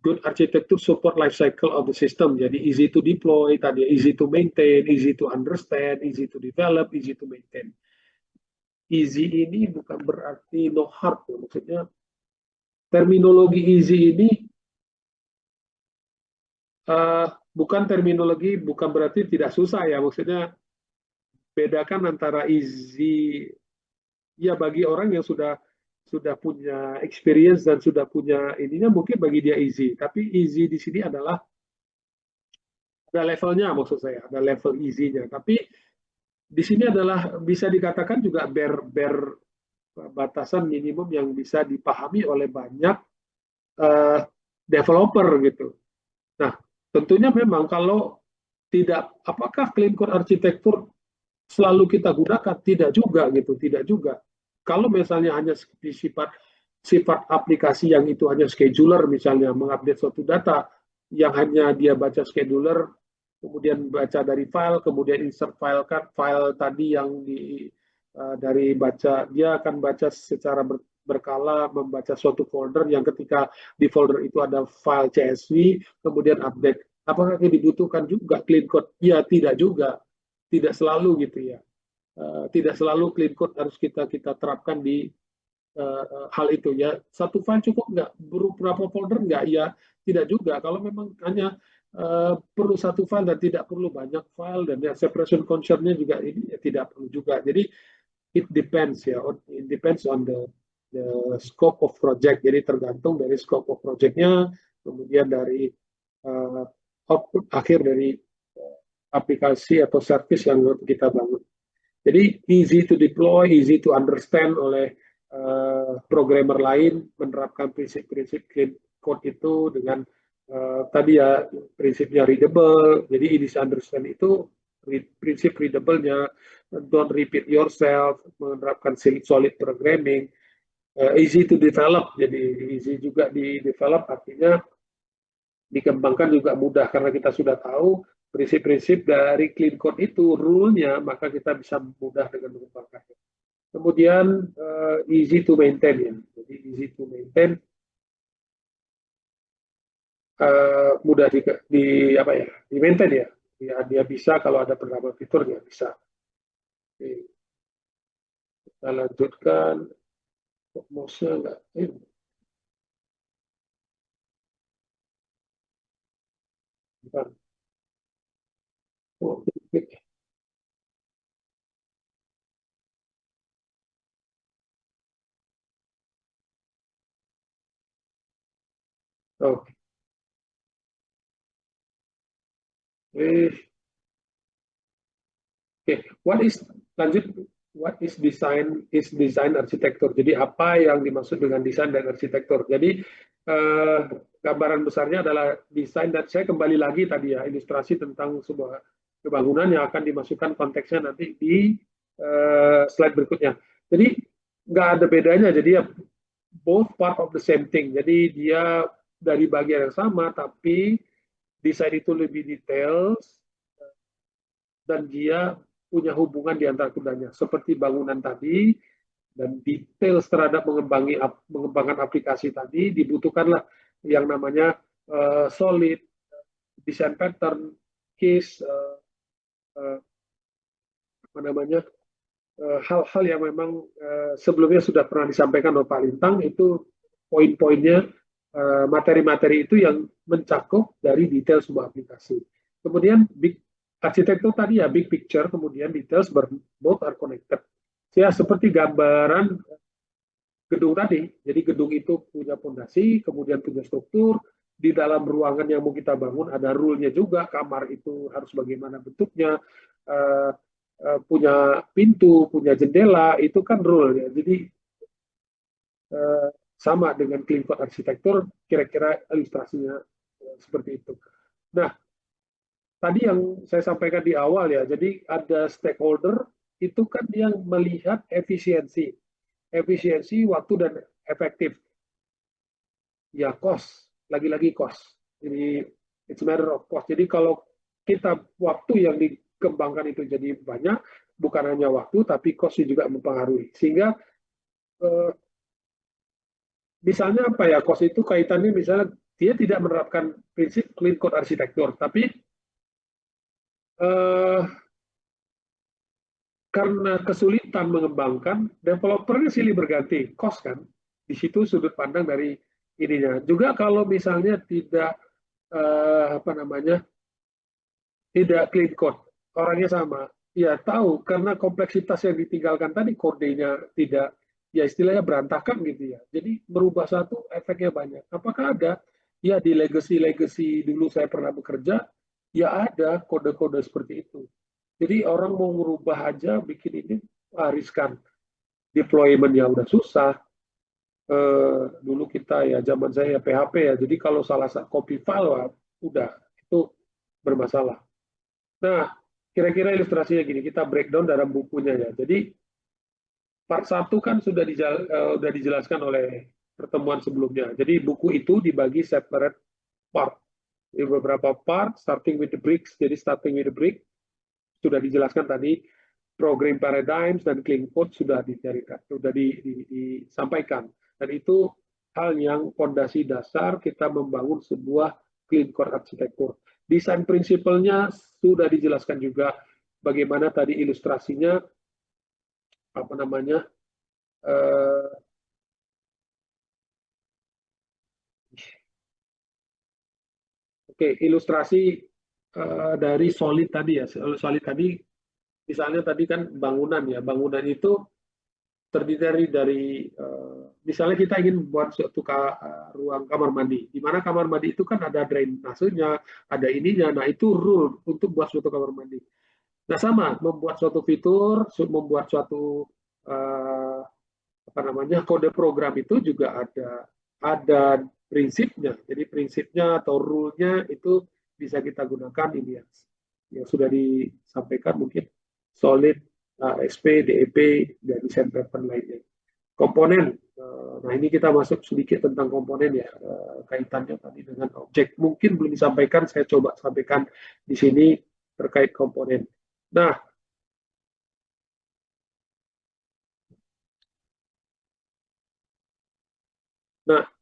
good architecture support life cycle of the system. Jadi easy to deploy, tadi easy to maintain, easy to understand, easy to develop, easy to maintain. Easy ini bukan berarti no hard, ya. Maksudnya terminologi easy ini bukan berarti tidak susah ya. Maksudnya bedakan antara easy ya, bagi orang yang sudah punya experience dan sudah punya ininya, mungkin bagi dia easy. Tapi easy di sini adalah ada levelnya, maksud saya ada level easy-nya. Tapi di sini adalah bisa dikatakan juga bare batasan minimum yang bisa dipahami oleh banyak developer gitu. Nah, tentunya memang kalau tidak, apakah clean code arsitektur selalu kita gunakan? Tidak juga gitu, tidak juga. Kalau misalnya hanya sifat aplikasi yang itu hanya scheduler, misalnya mengupdate suatu data yang hanya dia baca scheduler, kemudian baca dari file, kemudian insert file tadi yang dari baca, dia akan baca secara berkala, membaca suatu folder yang ketika di folder itu ada file CSV, kemudian update. Apakah ini dibutuhkan juga clean code? Ya, tidak juga. Tidak selalu gitu ya. Tidak selalu clean code harus kita terapkan di hal itu ya. Satu file cukup nggak? Berapa folder nggak? Ya, tidak juga. Kalau memang hanya perlu satu file dan tidak perlu banyak file, dan ya, separation concern-nya juga ini ya, tidak perlu juga. Jadi it depends ya, it depends on the scope of project. Jadi tergantung dari scope of project-nya, kemudian dari output akhir dari aplikasi atau service yang kita bangun. Jadi easy to deploy, easy to understand oleh programmer lain, menerapkan prinsip-prinsip clean code itu dengan tadi ya prinsipnya readable. Jadi easy to understand itu prinsip readable-nya, don't repeat yourself, menerapkan solid programming, easy to develop. Jadi easy juga di develop artinya dikembangkan juga mudah karena kita sudah tahu prinsip-prinsip dari clean code itu, rule-nya, maka kita bisa mudah dengan mengembangkannya. Kemudian easy to maintain ya, jadi easy to maintain, mudah apa ya, di maintain ya. Dia bisa kalau ada beberapa fitur dia bisa. Oke. Kita lanjutkan, mouse-nya enggak. Oh, klik. Oke. Oke, lanjut, what is design arsitektur. Jadi apa yang dimaksud dengan desain dan arsitektur. Jadi gambaran besarnya adalah desain, dan saya kembali lagi tadi ya, ilustrasi tentang sebuah bangunan yang akan dimasukkan konteksnya nanti di slide berikutnya. Jadi nggak ada bedanya, jadi ya both part of the same thing. Jadi dia dari bagian yang sama, tapi desain itu lebih detail dan dia punya hubungan di antara keduanya. Seperti bangunan tadi, dan detail terhadap mengembangkan aplikasi tadi, dibutuhkanlah yang namanya solid, design pattern, case, apa namanya, hal-hal yang memang sebelumnya sudah pernah disampaikan oleh Pak Lintang, itu poin-poinnya, materi-materi itu yang mencakup dari detail sebuah aplikasi. Kemudian arsitektur tadi ya, big picture, kemudian details, both are connected. Ya, seperti gambaran gedung tadi. Jadi gedung itu punya fondasi, kemudian punya struktur, di dalam ruangan yang mau kita bangun ada rule-nya juga, kamar itu harus bagaimana bentuknya, punya pintu, punya jendela, itu kan rule ya. Jadi sama dengan clean code arsitektur, kira-kira ilustrasinya seperti itu. Nah, tadi yang saya sampaikan di awal ya, jadi ada stakeholder itu kan yang melihat efisiensi waktu dan efektif. Ya cost, lagi-lagi cost. Jadi it's a matter of cost. Jadi kalau kita waktu yang dikembangkan itu jadi banyak, bukan hanya waktu tapi cost juga mempengaruhi. Sehingga misalnya apa ya, cost itu kaitannya misalnya dia tidak menerapkan prinsip clean code arsitektur, tapi karena kesulitan mengembangkan, developernya silih berganti, cost kan. Di situ sudut pandang dari ininya. Juga kalau misalnya tidak apa namanya, tidak clean code, orangnya sama, ya tahu karena kompleksitas yang ditinggalkan tadi, kodenya tidak, ya istilahnya berantakan gitu ya. Jadi merubah satu efeknya banyak. Apakah ada? Ya di legacy dulu saya pernah bekerja, ya ada kode-kode seperti itu. Jadi orang mau merubah aja bikin ini riskan. Deployment-nya udah susah. Dulu kita ya zaman saya PHP ya. Jadi kalau salah copy file udah itu bermasalah. Nah, kira-kira ilustrasinya gini, kita breakdown dalam bukunya ya. Jadi part 1 kan sudah dijelaskan oleh pertemuan sebelumnya. Jadi buku itu dibagi separate part. Di beberapa part, starting with the bricks. Jadi starting with the brick sudah dijelaskan tadi, program paradigms dan clean code sudah disampaikan. Dan itu hal yang fondasi dasar kita membangun sebuah clean code arsitektur. Desain prinsipalnya sudah dijelaskan juga, bagaimana tadi ilustrasinya, apa namanya, oke, ilustrasi dari solid tadi ya. Solid tadi, misalnya tadi kan bangunan ya, bangunan itu terdiri dari misalnya kita ingin buat suatu ruang kamar mandi, di mana kamar mandi itu kan ada drainasenya, ada ininya. Nah, itu rule untuk buat suatu kamar mandi. Nah, sama membuat suatu fitur, membuat suatu apa namanya kode program itu juga ada prinsipnya. Jadi prinsipnya atau rule-nya itu bisa kita gunakan ini yang sudah disampaikan mungkin solid, SP, DEP, dan desain pattern lainnya. Komponen, nah ini kita masuk sedikit tentang komponen ya, kaitannya tadi dengan objek. Mungkin belum disampaikan, saya coba sampaikan di sini terkait komponen. Nah,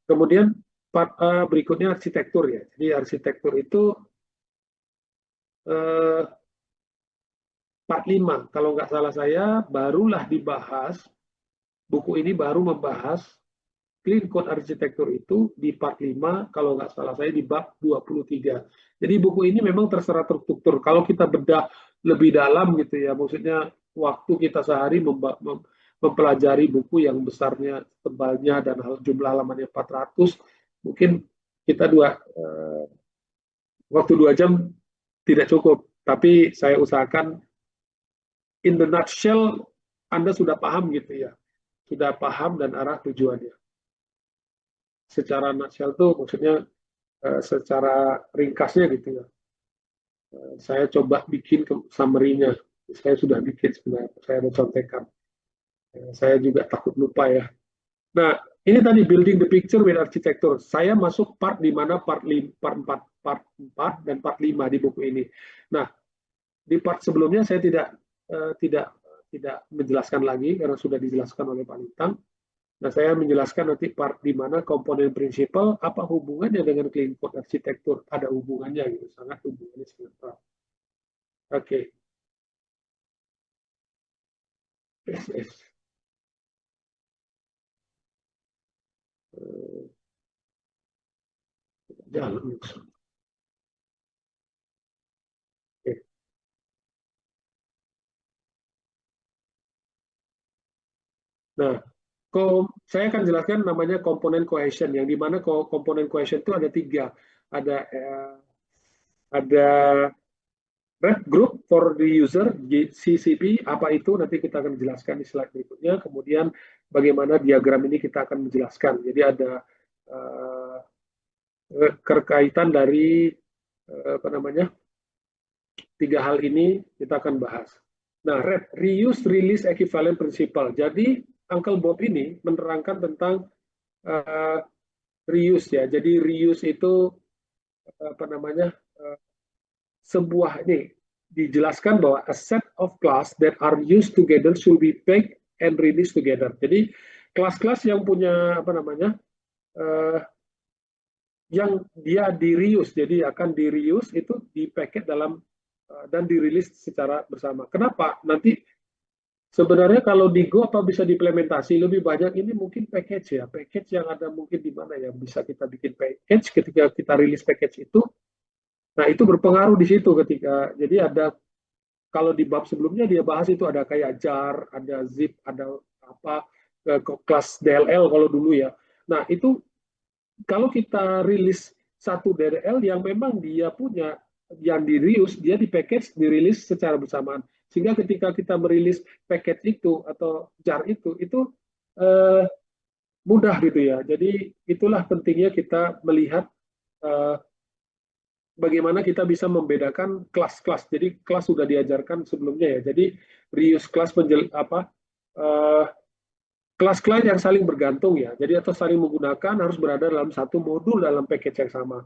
kemudian part berikutnya arsitektur ya. Jadi arsitektur itu part 5, kalau nggak salah saya, barulah dibahas, buku ini baru membahas clean code arsitektur itu di part 5, kalau nggak salah saya di bab 23. Jadi buku ini memang terserah terstruktur. Kalau kita bedah lebih dalam gitu ya, maksudnya waktu kita sehari mempelajari buku yang besarnya, tebalnya, dan jumlah halamannya 400, mungkin kita waktu 2 jam tidak cukup. Tapi saya usahakan in the nutshell, Anda sudah paham gitu ya, sudah paham dan arah tujuannya. Secara nutshell itu maksudnya secara ringkasnya gitu ya. Saya coba bikin summary-nya. Saya sudah bikin sebenarnya, saya mau contekan. Saya juga takut lupa ya. Nah, ini tadi building the picture with architecture. Saya masuk part di mana part 4 dan part 5 di buku ini. Nah, di part sebelumnya saya tidak menjelaskan lagi karena sudah dijelaskan oleh Pak Lintang. Nah, saya menjelaskan nanti part di mana komponen prinsipal apa hubungannya dengan clean code arsitektur. Ada hubungannya gitu, sangat hubungannya sangat erat. Oke. Jalan. Nah, saya akan jelaskan namanya komponen cohesion, yang dimana komponen cohesion itu ada 3. Ada red group for the user, CCP, apa itu nanti kita akan jelaskan di slide berikutnya. Kemudian bagaimana diagram ini kita akan menjelaskan. Jadi ada kerkaitan dari apa namanya 3 hal ini kita akan bahas. Nah, reuse release equivalent principle. Jadi Uncle Bob ini menerangkan tentang reuse ya. Jadi reuse itu apa namanya sebuah ini dijelaskan bahwa a set of class that are used together should be packed and released together. Jadi kelas-kelas yang punya apa namanya yang dia di reuse, jadi akan di reuse itu dipaket dalam dan dirilis secara bersama. Kenapa? Nanti sebenarnya kalau di Go apa bisa diimplementasi lebih banyak ini mungkin package ya, package yang ada mungkin di mana ya bisa kita bikin package ketika kita rilis package itu. Nah, itu berpengaruh di situ ketika jadi ada kalau di bab sebelumnya dia bahas itu ada kayak jar, ada zip, ada apa kelas DLL kalau dulu ya. Nah, itu kalau kita rilis satu DLL yang memang dia punya yang di reuse, dia di package, dirilis secara bersamaan. Sehingga ketika kita merilis paket itu atau jar itu mudah gitu ya. Jadi itulah pentingnya kita melihat bagaimana kita bisa membedakan kelas-kelas. Jadi kelas sudah diajarkan sebelumnya ya. Jadi reuse kelas kelas-kelas yang saling bergantung ya. Jadi atau saling menggunakan harus berada dalam satu modul dalam package yang sama.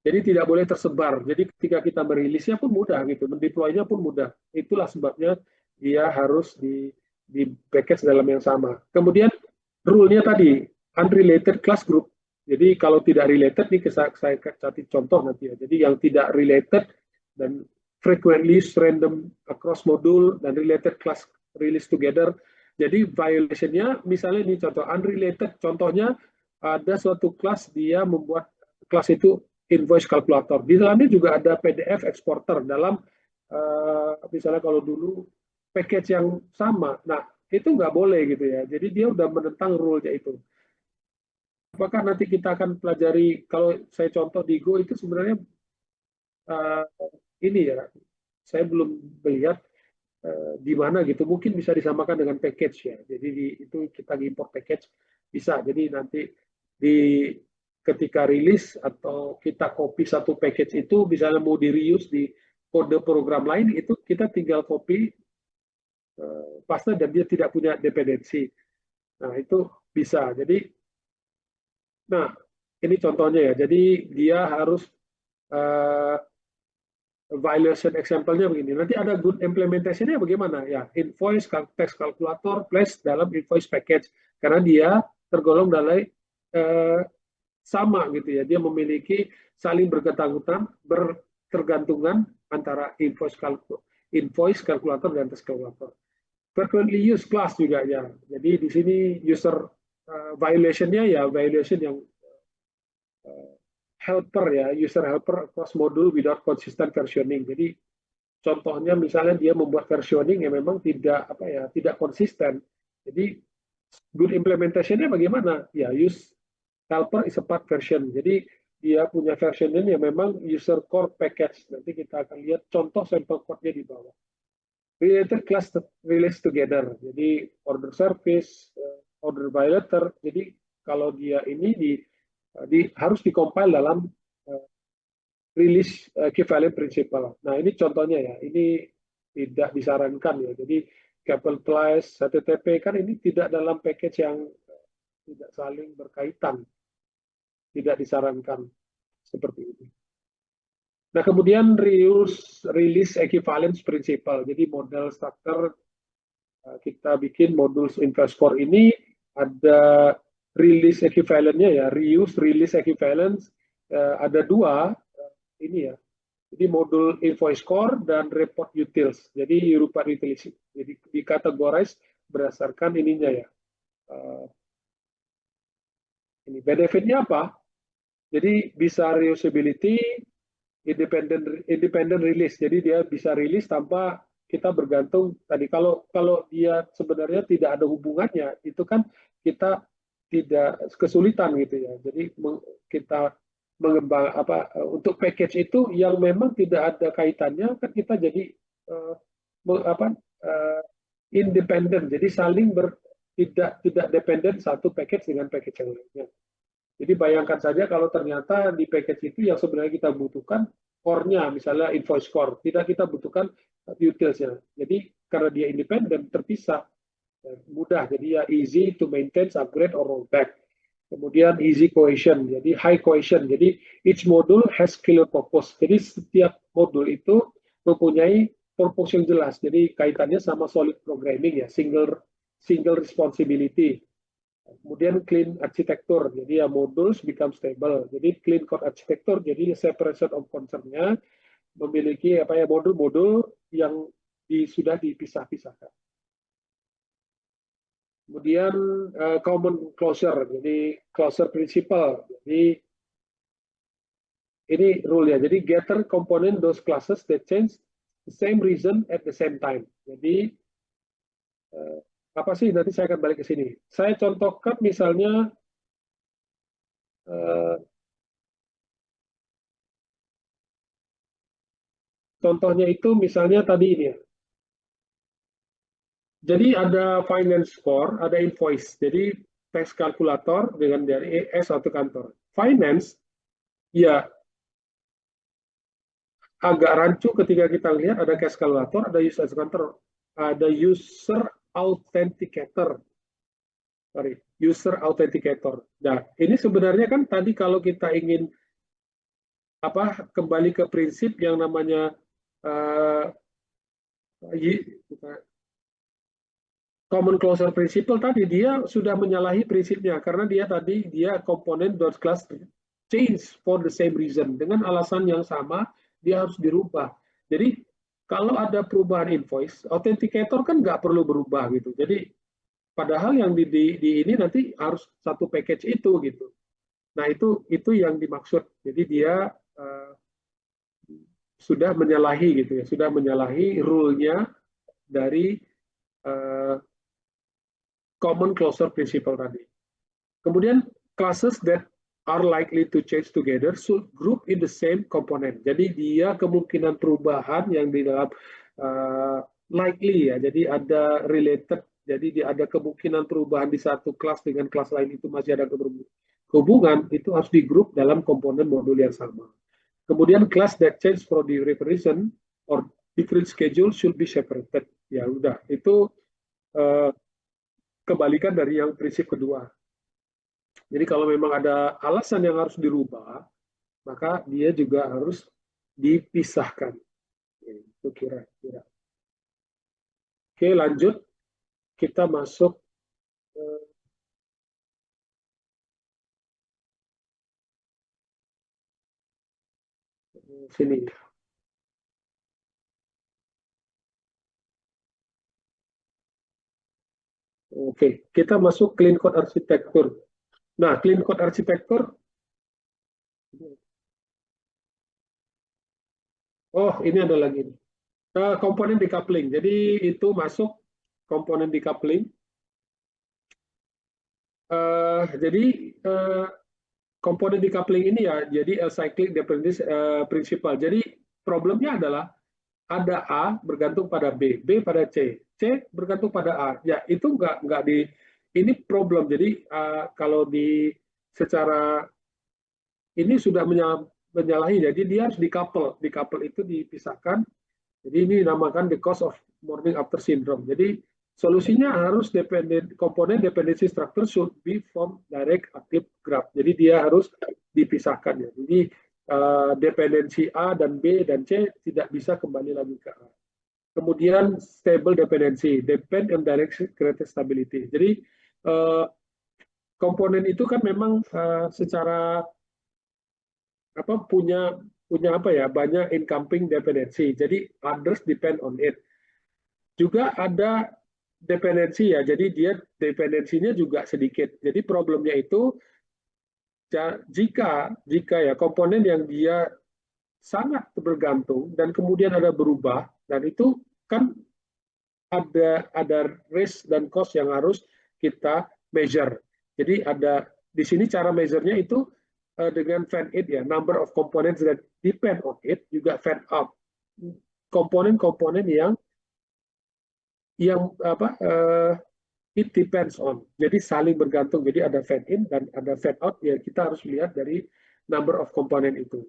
Jadi tidak boleh tersebar. Jadi ketika kita merilisnya pun mudah gitu, mendeploy-nya pun mudah. Itulah sebabnya dia harus di package dalam yang sama. Kemudian rule-nya tadi unrelated class group. Jadi kalau tidak related nih saya kasih contoh nanti ya. Jadi yang tidak related dan frequently random across module dan related class release together. Jadi violation-nya misalnya ini contoh unrelated. Contohnya ada suatu kelas dia membuat kelas itu invoice calculator. Di dalamnya juga ada PDF exporter dalam misalnya kalau dulu package yang sama. Nah, itu nggak boleh gitu ya. Jadi dia udah menentang rule-nya itu. Apakah nanti kita akan pelajari, kalau saya contoh di Go itu sebenarnya uh, ini ya, saya belum melihat di mana gitu. Mungkin bisa disamakan dengan package ya. Jadi itu kita import package bisa. Jadi nanti di ketika rilis atau kita copy satu package itu, misalnya mau di reuse di kode program lain, itu kita tinggal copy paste dan dia tidak punya dependensi. Nah itu bisa. Jadi, nah ini contohnya ya. Jadi dia harus uh, violation example-nya begini. Nanti ada good implementation-nya bagaimana? Ya, invoice, text calculator, place dalam invoice package. Karena dia tergolong dalam sama gitu ya. Dia memiliki saling bertergantungan antara invoice calculator dan text calculator. Frequently used class juga ya. Jadi di sini user violation-nya ya violation yang helper ya, user helper across module without consistent versioning. Jadi contohnya misalnya dia membuat versioning yang memang tidak apa ya, tidak konsisten. Jadi good implementation-nya bagaimana? Ya use helper is a part version. Jadi dia punya version ini yang memang user core package. Nanti kita akan lihat contoh sampel code-nya di bawah. Related class release together. Jadi order service, order violator. Jadi kalau dia ini harus dikompil dalam release equivalent principle. Nah ini contohnya ya. Ini tidak disarankan ya. Jadi capitalize HTTP kan ini tidak dalam package yang tidak saling berkaitan. Tidak disarankan seperti itu. Nah, kemudian release equivalence principle. Jadi model structure kita bikin modul InvestCore ini ada release equivalent-nya ya, reuse, release equivalence ada dua ini ya. Jadi modul invoice core dan report utils. Jadi report utils. Jadi dikategorize berdasarkan ininya ya. Ini benefitnya apa? Jadi bisa reusability, independent release. Jadi dia bisa rilis tanpa kita bergantung tadi kalau dia sebenarnya tidak ada hubungannya itu kan kita tidak kesulitan gitu ya. Jadi kita mengembang apa untuk package itu yang memang tidak ada kaitannya kan kita jadi uh, apa independen. Jadi saling tidak dependen satu package dengan package yang lainnya. Jadi bayangkan saja kalau ternyata di package itu yang sebenarnya kita butuhkan core-nya, misalnya invoice core, tidak kita butuhkan utils-nya. Jadi karena dia independen, terpisah, mudah. Jadi ya easy to maintain, upgrade, or rollback. Kemudian easy cohesion, jadi high cohesion. Jadi each module has clear purpose. Jadi setiap modul itu mempunyai purpose yang jelas. Jadi kaitannya sama solid programming ya, single responsibility. Kemudian clean arsitektur, jadi ya modules become stable. Jadi clean code arsitektur, jadi separation of concern-nya memiliki apa ya modul-modul yang sudah dipisah-pisahkan. Kemudian common closure, jadi closure principle. Jadi ini rule ya. Jadi gather component those classes that change the same reason at the same time. Jadi apa sih nanti saya akan balik ke sini. Saya contohkan misalnya contohnya itu misalnya tadi ini ya. Jadi ada finance core, ada invoice. Jadi tax kalkulator dengan dari satu kantor. Finance ya agak rancu ketika kita lihat ada cash calculator, ada user counter, ada user authenticator. Sorry, user authenticator. Nah, ini sebenarnya kan tadi kalau kita ingin apa kembali ke prinsip yang namanya common closure principle tadi dia sudah menyalahi prinsipnya karena dia komponen dot class change for the same reason dengan alasan yang sama dia harus dirubah. Jadi kalau ada perubahan invoice, authenticator kan nggak perlu berubah gitu. Jadi padahal yang di ini nanti harus satu package itu gitu. Nah itu yang dimaksud. Jadi dia sudah menyalahi gitu ya, sudah menyalahi rule-nya dari common closure principle tadi. Kemudian classes that are likely to change together should group in the same component. Jadi dia kemungkinan perubahan yang di dalam likely ya, jadi ada related, jadi dia ada kemungkinan perubahan di satu kelas dengan kelas lain itu masih ada hubungan, itu harus di grup dalam komponen modul yang sama. Kemudian class that change for different reason or different schedule should be separated. Ya udah, itu kebalikan dari yang prinsip kedua. Jadi kalau memang ada alasan yang harus dirubah, maka dia juga harus dipisahkan. Itu kira-kira. Oke, lanjut. Kita masuk sini. Oke, kita masuk clean code arsitektur. Nah, clean code arsitektur. Oh, ini ada lagi. Komponen decoupling. Jadi itu masuk komponen decoupling. Jadi komponen decoupling ini ya, jadi cyclic dependence principle. Jadi problemnya adalah ada A bergantung pada B, B pada C, C bergantung pada A. Ya itu nggak di ini problem. Jadi kalau di secara ini sudah menyalahi. Jadi dia harus decouple. Decouple itu dipisahkan. Jadi ini dinamakan the cause of morning after syndrome. Jadi solusinya harus komponen dependency structure should be from direct active graph. Jadi dia harus dipisahkan ya. Jadi dependensi A dan B dan C tidak bisa kembali lagi ke A. Kemudian stable dependency, depend on direct created stability. Jadi komponen itu kan memang secara punya apa ya, banyak incoming dependency. Jadi others depend on it. Juga ada dependensi ya, jadi dia dependensinya juga sedikit. Jadi problemnya itu jika ya komponen yang dia sangat bergantung dan kemudian ada berubah, dan itu kan ada risk dan cost yang harus kita measure. Jadi ada di sini cara measure-nya itu dengan fan in ya, number of components that depend on it, juga fan out. Komponen-komponen yang it depends on. Jadi saling bergantung. Jadi ada fan in dan ada fan out. Ya kita harus lihat dari number of komponen itu.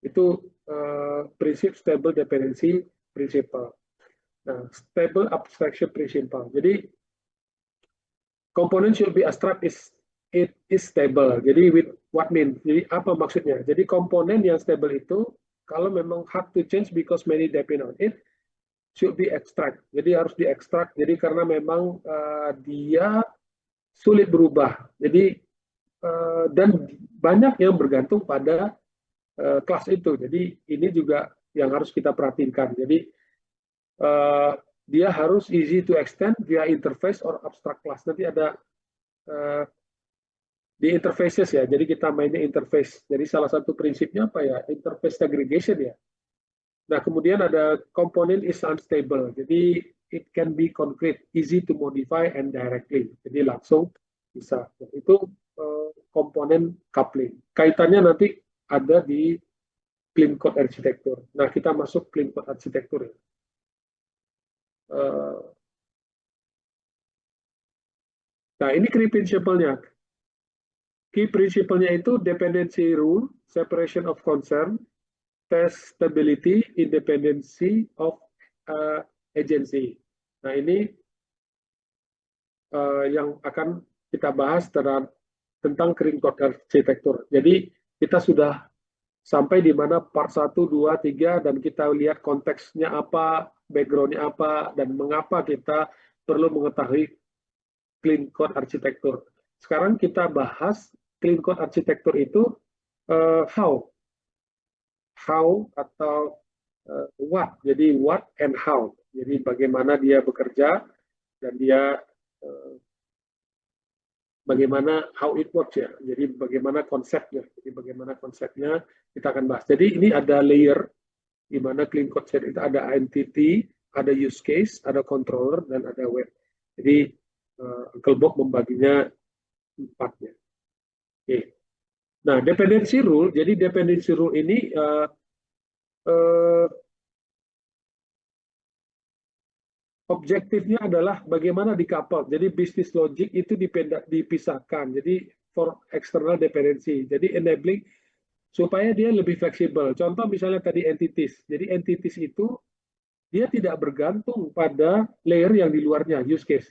Itu prinsip stable dependency principle. Nah, stable abstraction principle. Jadi komponen should be abstract it is stable. Jadi with what mean? Jadi apa maksudnya? Jadi komponen yang stable itu kalau memang hard to change because many depend on it, should be extract. Jadi harus diekstrak. Jadi karena memang dia sulit berubah. Jadi dan banyak yang bergantung pada kelas itu. Jadi ini juga yang harus kita perhatikan. Jadi dia harus easy to extend via interface or abstract class. Nanti ada di interfaces ya. Jadi kita mainnya interface. Jadi salah satu prinsipnya apa ya? Interface segregation ya. Nah, kemudian ada komponen is unstable. Jadi it can be concrete, easy to modify and directly. Jadi langsung bisa. Itu komponen coupling. Kaitannya nanti ada di clean code arsitektur. Nah, kita masuk clean code arsitektur ya. Nah, ini key principle-nya. Key principle-nya itu dependency rule, separation of concern, test stability, independency of agency. Nah ini yang akan kita bahas tentang clean code arsitektur. Jadi kita sudah sampai di mana part 1, 2, 3 dan kita lihat konteksnya apa, background-nya apa, dan mengapa kita perlu mengetahui clean code arsitektur. Sekarang kita bahas clean code arsitektur itu how atau what. Jadi what and how. Jadi bagaimana dia bekerja dan dia bagaimana how it works ya. Jadi bagaimana konsepnya. Jadi bagaimana konsepnya kita akan bahas. Jadi ini ada layer di mana clean code itu ada entity, ada use case, ada controller dan ada web. Jadi Uncle Bob membaginya 4 ya. Oke. Nah, dependency rule, jadi dependency rule ini objektifnya adalah bagaimana decouple. Jadi business logic itu dipisahkan. Jadi for external dependency. Jadi enabling supaya dia lebih fleksibel. Contoh misalnya tadi entities. Jadi entities itu dia tidak bergantung pada layer yang di luarnya, use case.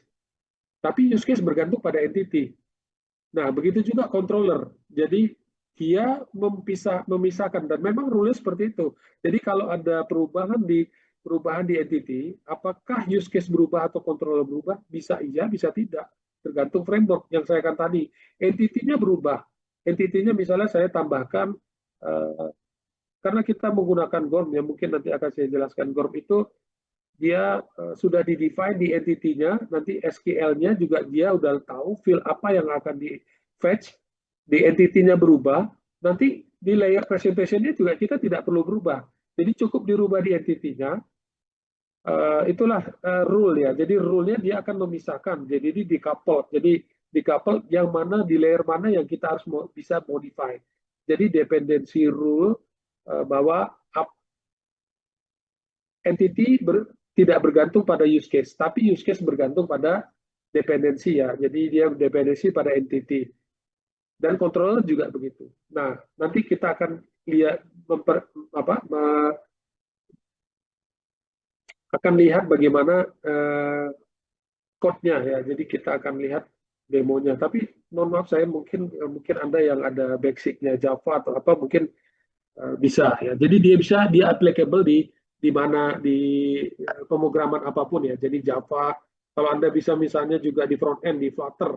Tapi use case bergantung pada entity. Nah, begitu juga controller. Jadi dia memisahkan, dan memang rule seperti itu. Jadi kalau ada perubahan di entity, apakah use case berubah atau controller berubah? Bisa iya, bisa tidak. Tergantung framework yang saya katakan tadi. Entity-nya berubah. Entity-nya misalnya saya tambahkan, karena kita menggunakan GORM, ya mungkin nanti akan saya jelaskan. GORM itu dia sudah di-define di entity-nya, nanti SQL-nya juga dia udah tahu field apa yang akan di-fetch, di entity-nya berubah, nanti di layer presentation-nya juga kita tidak perlu berubah. Jadi cukup dirubah di entity-nya, itulah rule ya. Jadi rule-nya dia akan memisahkan, jadi di decouple. Jadi decouple yang mana di layer mana yang kita harus bisa modify. Jadi dependency rule bahwa entity tidak bergantung pada use case, tapi use case bergantung pada dependensi ya. Jadi dia dependensi pada entity. Dan controller juga begitu. Nah, nanti kita akan lihat akan lihat bagaimana code-nya ya. Jadi kita akan lihat demonya. Tapi mohon maaf saya mungkin Anda yang ada basic-nya Java atau apa mungkin bisa ya. Jadi dia applicable di mana di pemrograman apapun ya. Jadi Java, kalau Anda bisa misalnya juga di front end di Flutter,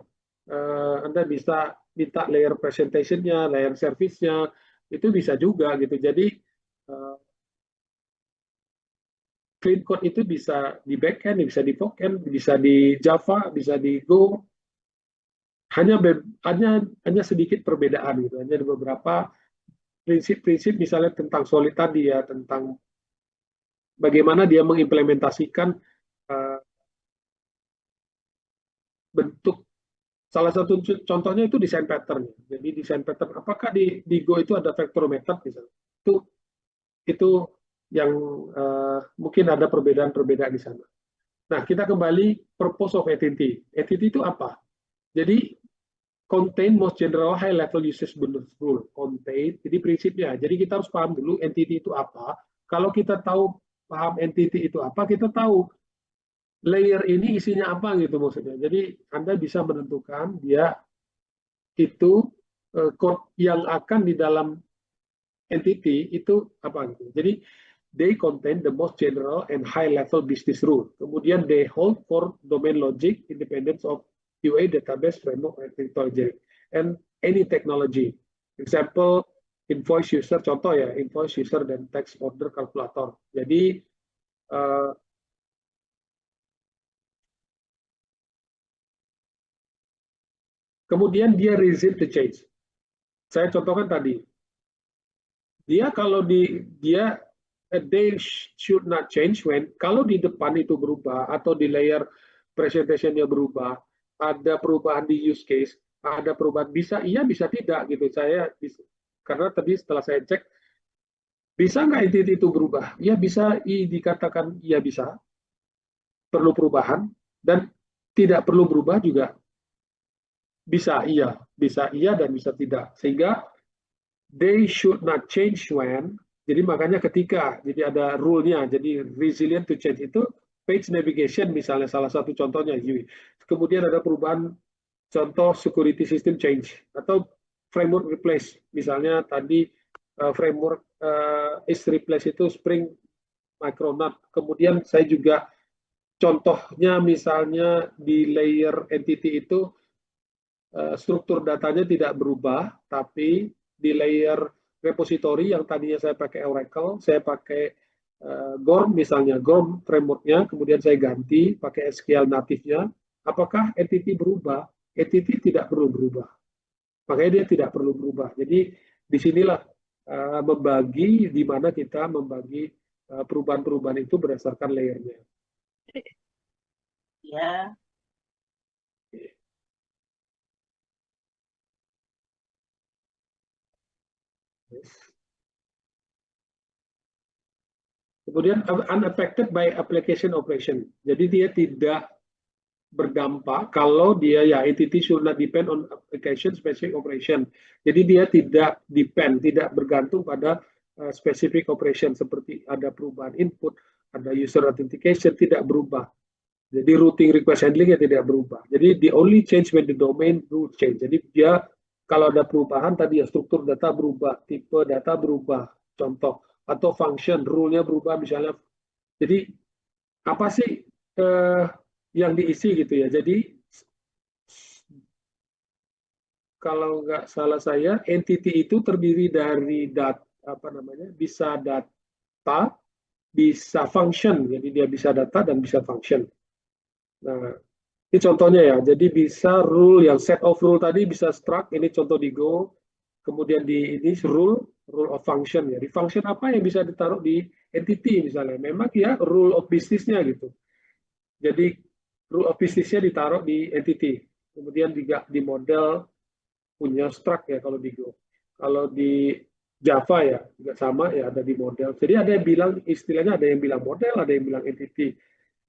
Anda bisa minta layer presentation-nya, layer service-nya, itu bisa juga gitu. Jadi clean code itu bisa di backend, bisa di front-end, bisa di Java, bisa di Go. Hanya sedikit perbedaan gitu. Hanya ada beberapa prinsip-prinsip misalnya tentang solid tadi ya, tentang bagaimana dia mengimplementasikan bentuk. Salah satu contohnya itu desain pattern. Jadi desain pattern, apakah di Go itu ada vector method misalnya? Itu yang mungkin ada perbedaan-perbedaan di sana. Nah, kita kembali purpose of entity. Entity itu apa? Jadi contain most general high level usage rule. Contain, jadi prinsipnya. Jadi kita harus paham dulu entity itu apa. Kalau kita paham entity itu apa, kita tahu layer ini isinya apa gitu maksudnya. Jadi Anda bisa menentukan dia itu code yang akan di dalam entity itu apa gitu. Jadi they contain the most general and high level business rule. Kemudian they hold for domain logic independence of UA database framework and technology and any technology. Example invoice user, contoh ya, invoice user dan tax order calculator. Jadi kemudian dia resist to change. Saya contohkan tadi. Dia kalau they should not change when kalau di depan itu berubah atau di layer presentation-nya berubah, ada perubahan di use case, ada perubahan bisa iya bisa tidak gitu. Karena tadi setelah saya cek bisa nggak entity itu berubah? Ya bisa dikatakan iya bisa. Perlu perubahan dan tidak perlu berubah juga bisa iya dan bisa tidak. Sehingga they should not change when. Jadi makanya ketika jadi ada rule-nya, jadi resilient to change itu page navigation misalnya salah satu contohnya. Kemudian ada perubahan contoh security system change atau framework replace. Misalnya tadi framework is replace itu Spring Micronaut. Kemudian saya juga contohnya misalnya di layer entity itu struktur datanya tidak berubah, tapi di layer repository yang tadinya saya pakai Oracle, saya pakai GORM misalnya, GORM framework-nya, kemudian saya ganti pakai SQL native-nya, apakah entity berubah? Entity tidak perlu berubah. Makanya dia tidak perlu berubah. Jadi disinilah membagi, di mana kita membagi perubahan-perubahan itu berdasarkan layernya. Ya. Kemudian unaffected by application operation. Jadi dia tidak berdampak kalau dia ya entity should not depend on application specific operation. Jadi dia tidak depend, tidak bergantung pada specific operation seperti ada perubahan input, ada user authentication tidak berubah. Jadi routing request handling ya tidak berubah. Jadi the only change when the domain rule change. Jadi dia kalau ada perubahan tadi ya struktur data berubah, tipe data berubah, contoh atau function rule-nya berubah misalnya. Jadi apa sih yang diisi gitu ya. Jadi kalau nggak salah saya entity itu terdiri dari bisa data, bisa function. Jadi dia bisa data dan bisa function. Nah, ini contohnya ya. Jadi bisa rule yang set of rule tadi bisa struct. Ini contoh di Go. Kemudian di ini rule of function ya. Di function apa yang bisa ditaruh di entity misalnya. Memang ya rule of business-nya gitu. Jadi rule of business-nya ditaruh di entity. Kemudian juga di model punya struct ya kalau di Go. Kalau di Java ya juga sama ya ada di model. Jadi ada yang bilang istilahnya ada yang bilang model, ada yang bilang entity.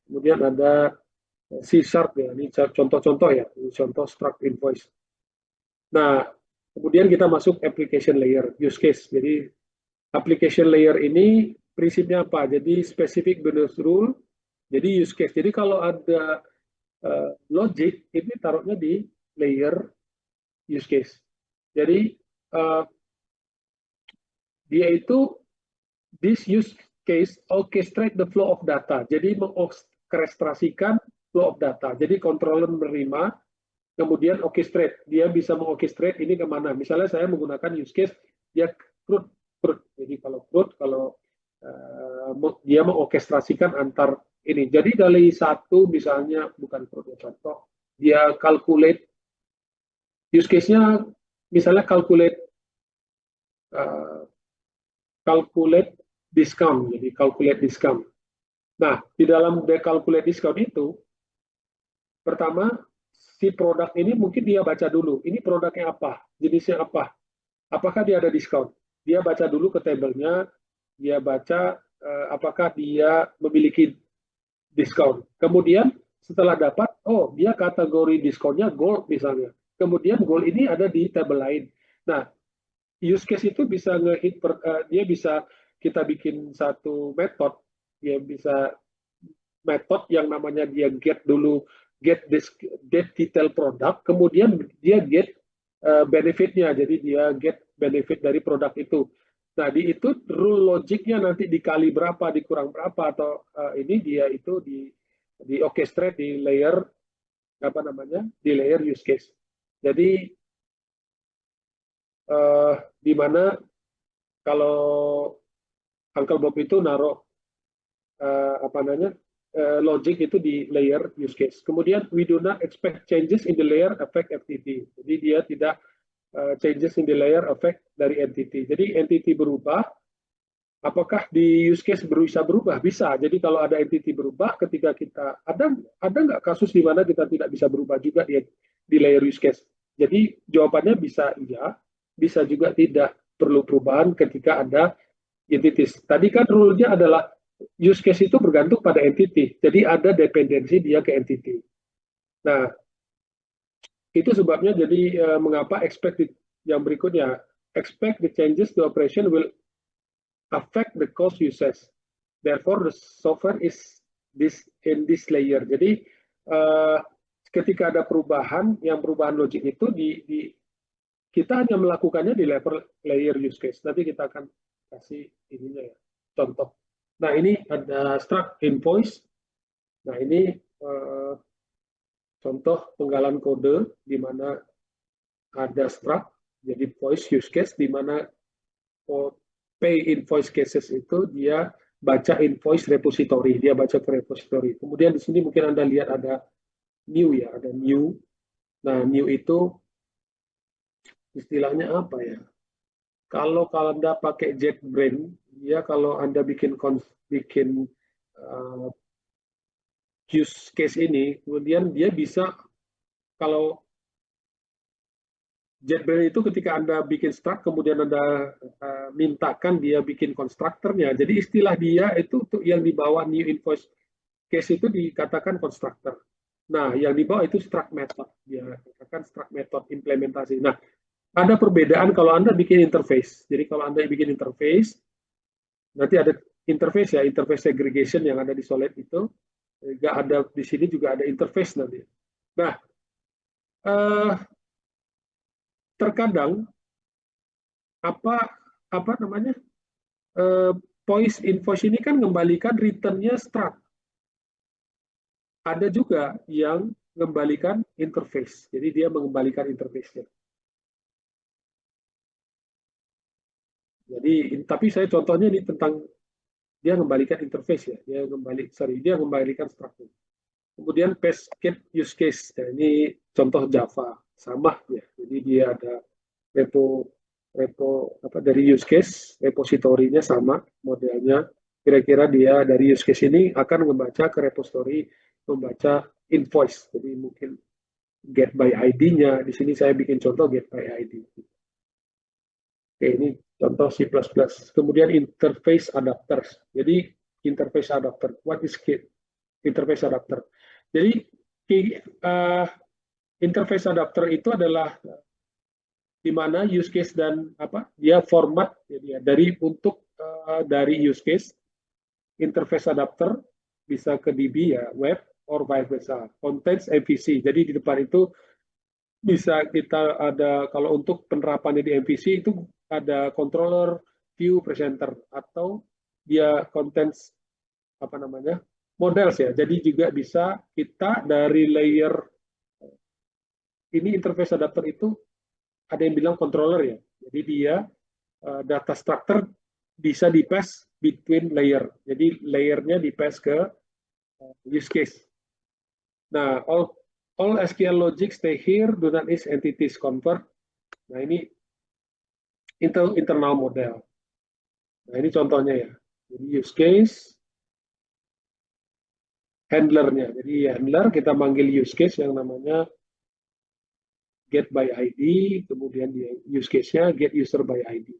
Kemudian ada C# ya, ini contoh-contoh ya, ini contoh struct invoice. Nah, kemudian kita masuk application layer, use case. Jadi application layer ini prinsipnya apa? Jadi specific business rule, jadi use case. Jadi kalau ada logic, ini taruhnya di layer use case. Jadi dia itu this use case orchestrate the flow of data. Jadi mengorkestrasikan flow of data. Jadi controller menerima, kemudian orchestrate. Dia bisa mengorchestrate ini kemana. Misalnya saya menggunakan use case, dia CRUD. Jadi kalau CRUD, kalau dia mengorkestrasikan antar ini. Jadi dari satu misalnya, bukan CRUD ya contoh, dia calculate, use case-nya misalnya calculate discount, jadi calculate discount. Nah, di dalam calculate discount itu, pertama, si produk ini mungkin dia baca dulu, ini produknya apa, jenisnya apa, apakah dia ada diskon. Dia baca dulu ke tabelnya, dia baca apakah dia memiliki diskon. Kemudian setelah dapat, oh dia kategori diskonnya gold misalnya. Kemudian gold ini ada di tabel lain. Nah, use case itu bisa ngehit, dia bisa kita bikin satu metode, dia bisa metode yang namanya dia get dulu, get detail produk, kemudian dia get benefitnya, jadi dia get benefit dari produk itu. Nah, di itu rule logiknya nanti dikali berapa, dikurang berapa, atau ini dia itu di orchestrate di layer di layer use case. Jadi di mana kalau Uncle Bob itu naruh logic itu di layer use case. Kemudian we do not expect changes in the layer affect entity. Jadi dia tidak changes in the layer affect dari entity. Jadi entity berubah, apakah di use case bisa berubah? Bisa. Jadi kalau ada entity berubah, ketika kita ada nggak kasus di mana kita tidak bisa berubah juga di layer use case? Jadi jawabannya bisa iya, bisa juga tidak perlu perubahan ketika ada entities. Tadi kan rule-nya adalah use case itu bergantung pada entity. Jadi ada dependensi dia ke entity. Nah, itu sebabnya jadi mengapa yang berikutnya, expect the changes to operation will affect the cost usage. Therefore, the software is in this layer. Jadi ketika ada perubahan, yang perubahan logik itu kita hanya melakukannya di level layer use case. Nanti kita akan kasih ininya ya, contoh. Nah, ini ada struct invoice. Nah, ini contoh penggalan kode di mana ada struct, jadi voice use case, di mana pay invoice cases itu dia baca invoice repository, dia baca ke repository. Kemudian di sini mungkin Anda lihat ada new ya, ada new. Nah, new itu istilahnya apa ya? Kalau Anda pakai JetBrains, ya kalau Anda bikin use case ini, kemudian dia bisa, kalau JetBrains itu ketika Anda bikin struct, kemudian Anda mintakan dia bikin konstruktornya. Jadi istilah dia itu untuk yang di bawah new invoice case itu dikatakan constructor. Nah, yang di bawah itu struct method. Dia katakan struct method implementasi. Nah, ada perbedaan kalau Anda bikin interface. Jadi kalau Anda bikin interface, nanti ada interface ya, interface segregation yang ada di Solid itu. Juga ada di sini juga ada interface nanti. Nah, terkadang apa namanya voice invoice ini kan mengembalikan returnnya struct. Ada juga yang mengembalikan interface. Jadi dia mengembalikan interface-nya. Jadi, tapi saya contohnya ini tentang dia mengembalikan interface ya. Dia mengembalikan struct. Kemudian basket use case. Nah, ini contoh Java sama ya. Jadi dia ada repo dari use case, repositorinya sama modelnya. Kira-kira dia dari use case ini akan membaca ke repository, membaca invoice. Jadi mungkin get by ID-nya. Di sini saya bikin contoh get by ID. Oke, ini contoh C++. Kemudian interface adapters. Jadi interface adapter. What is interface adapter? Jadi interface adapter itu adalah di mana use case dan dia format jadi dari dari use case interface adapter bisa ke DB ya web or vice versa contains MVC. Jadi di depan itu bisa kita ada kalau untuk penerapannya di MVC itu ada controller, view, presenter atau dia contains models ya. Jadi juga bisa kita dari layer ini interface adapter itu ada yang bilang controller ya. Jadi dia data structure bisa di-pass between layer. Jadi layernya di-pass ke use case. Nah, all SQL logic stay here, do not is entities convert. Nah, ini internal model. Nah, ini contohnya ya. Jadi use case, handlernya. Jadi handler kita manggil use case yang namanya get by ID, kemudian dia use case-nya get user by ID.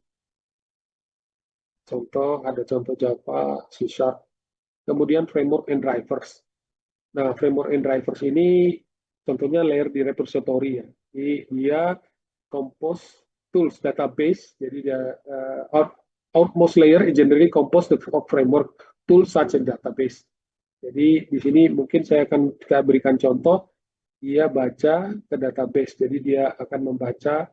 Ada contoh Java, C#, kemudian framework and drivers. Nah, framework and drivers ini contohnya layer di repository ya. Jadi dia compose tools database, jadi dia outmost layer generally compose the framework tools such as database. Jadi di sini mungkin saya akan berikan contoh, dia baca ke database, jadi dia akan membaca,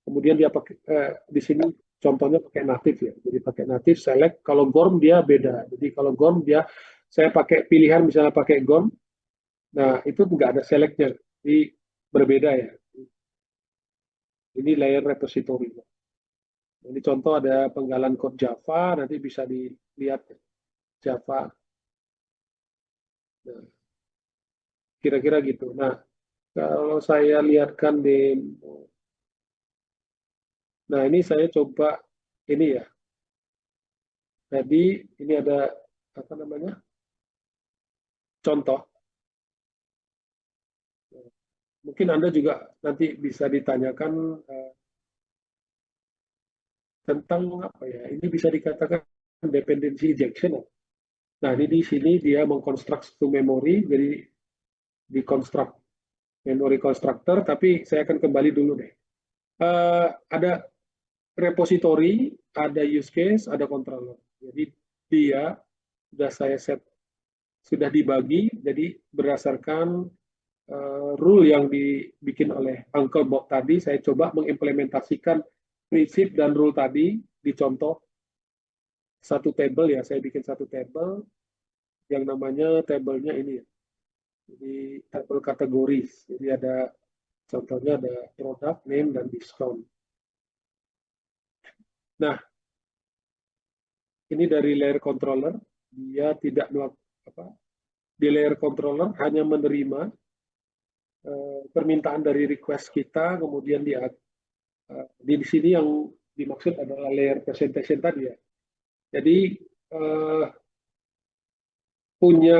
kemudian dia pakai di sini contohnya pakai native ya, jadi pakai native select. Kalau GORM dia beda, jadi kalau GORM saya pakai pilihan misalnya pakai GORM, nah itu nggak ada selectnya, jadi berbeda ya. Ini layer repository. Ini contoh ada penggalan code Java, nanti bisa dilihat Java. Nah, kira-kira gitu. Nah, kalau saya lihatkan nah ini saya coba ini ya. Jadi ini ada contoh. Mungkin Anda juga nanti bisa ditanyakan tentang ini bisa dikatakan dependency injection. Nah, ini di sini dia mengkonstruk satu memori, jadi dikonstruk memory constructor, tapi saya akan kembali dulu deh. Ada repository, ada use case, ada controller. Jadi dia sudah dibagi, jadi berdasarkan rule yang dibikin oleh Uncle Bob tadi, saya coba mengimplementasikan prinsip dan rule tadi di contoh satu table ya. Saya bikin satu table yang namanya tabelnya ini ya. Jadi tabel kategoris. Jadi ada contohnya ada product name dan discount. Nah, ini dari layer controller, dia tidak di layer controller hanya menerima permintaan dari request kita, kemudian dia di sini yang dimaksud adalah layer presentation tadi ya. Jadi punya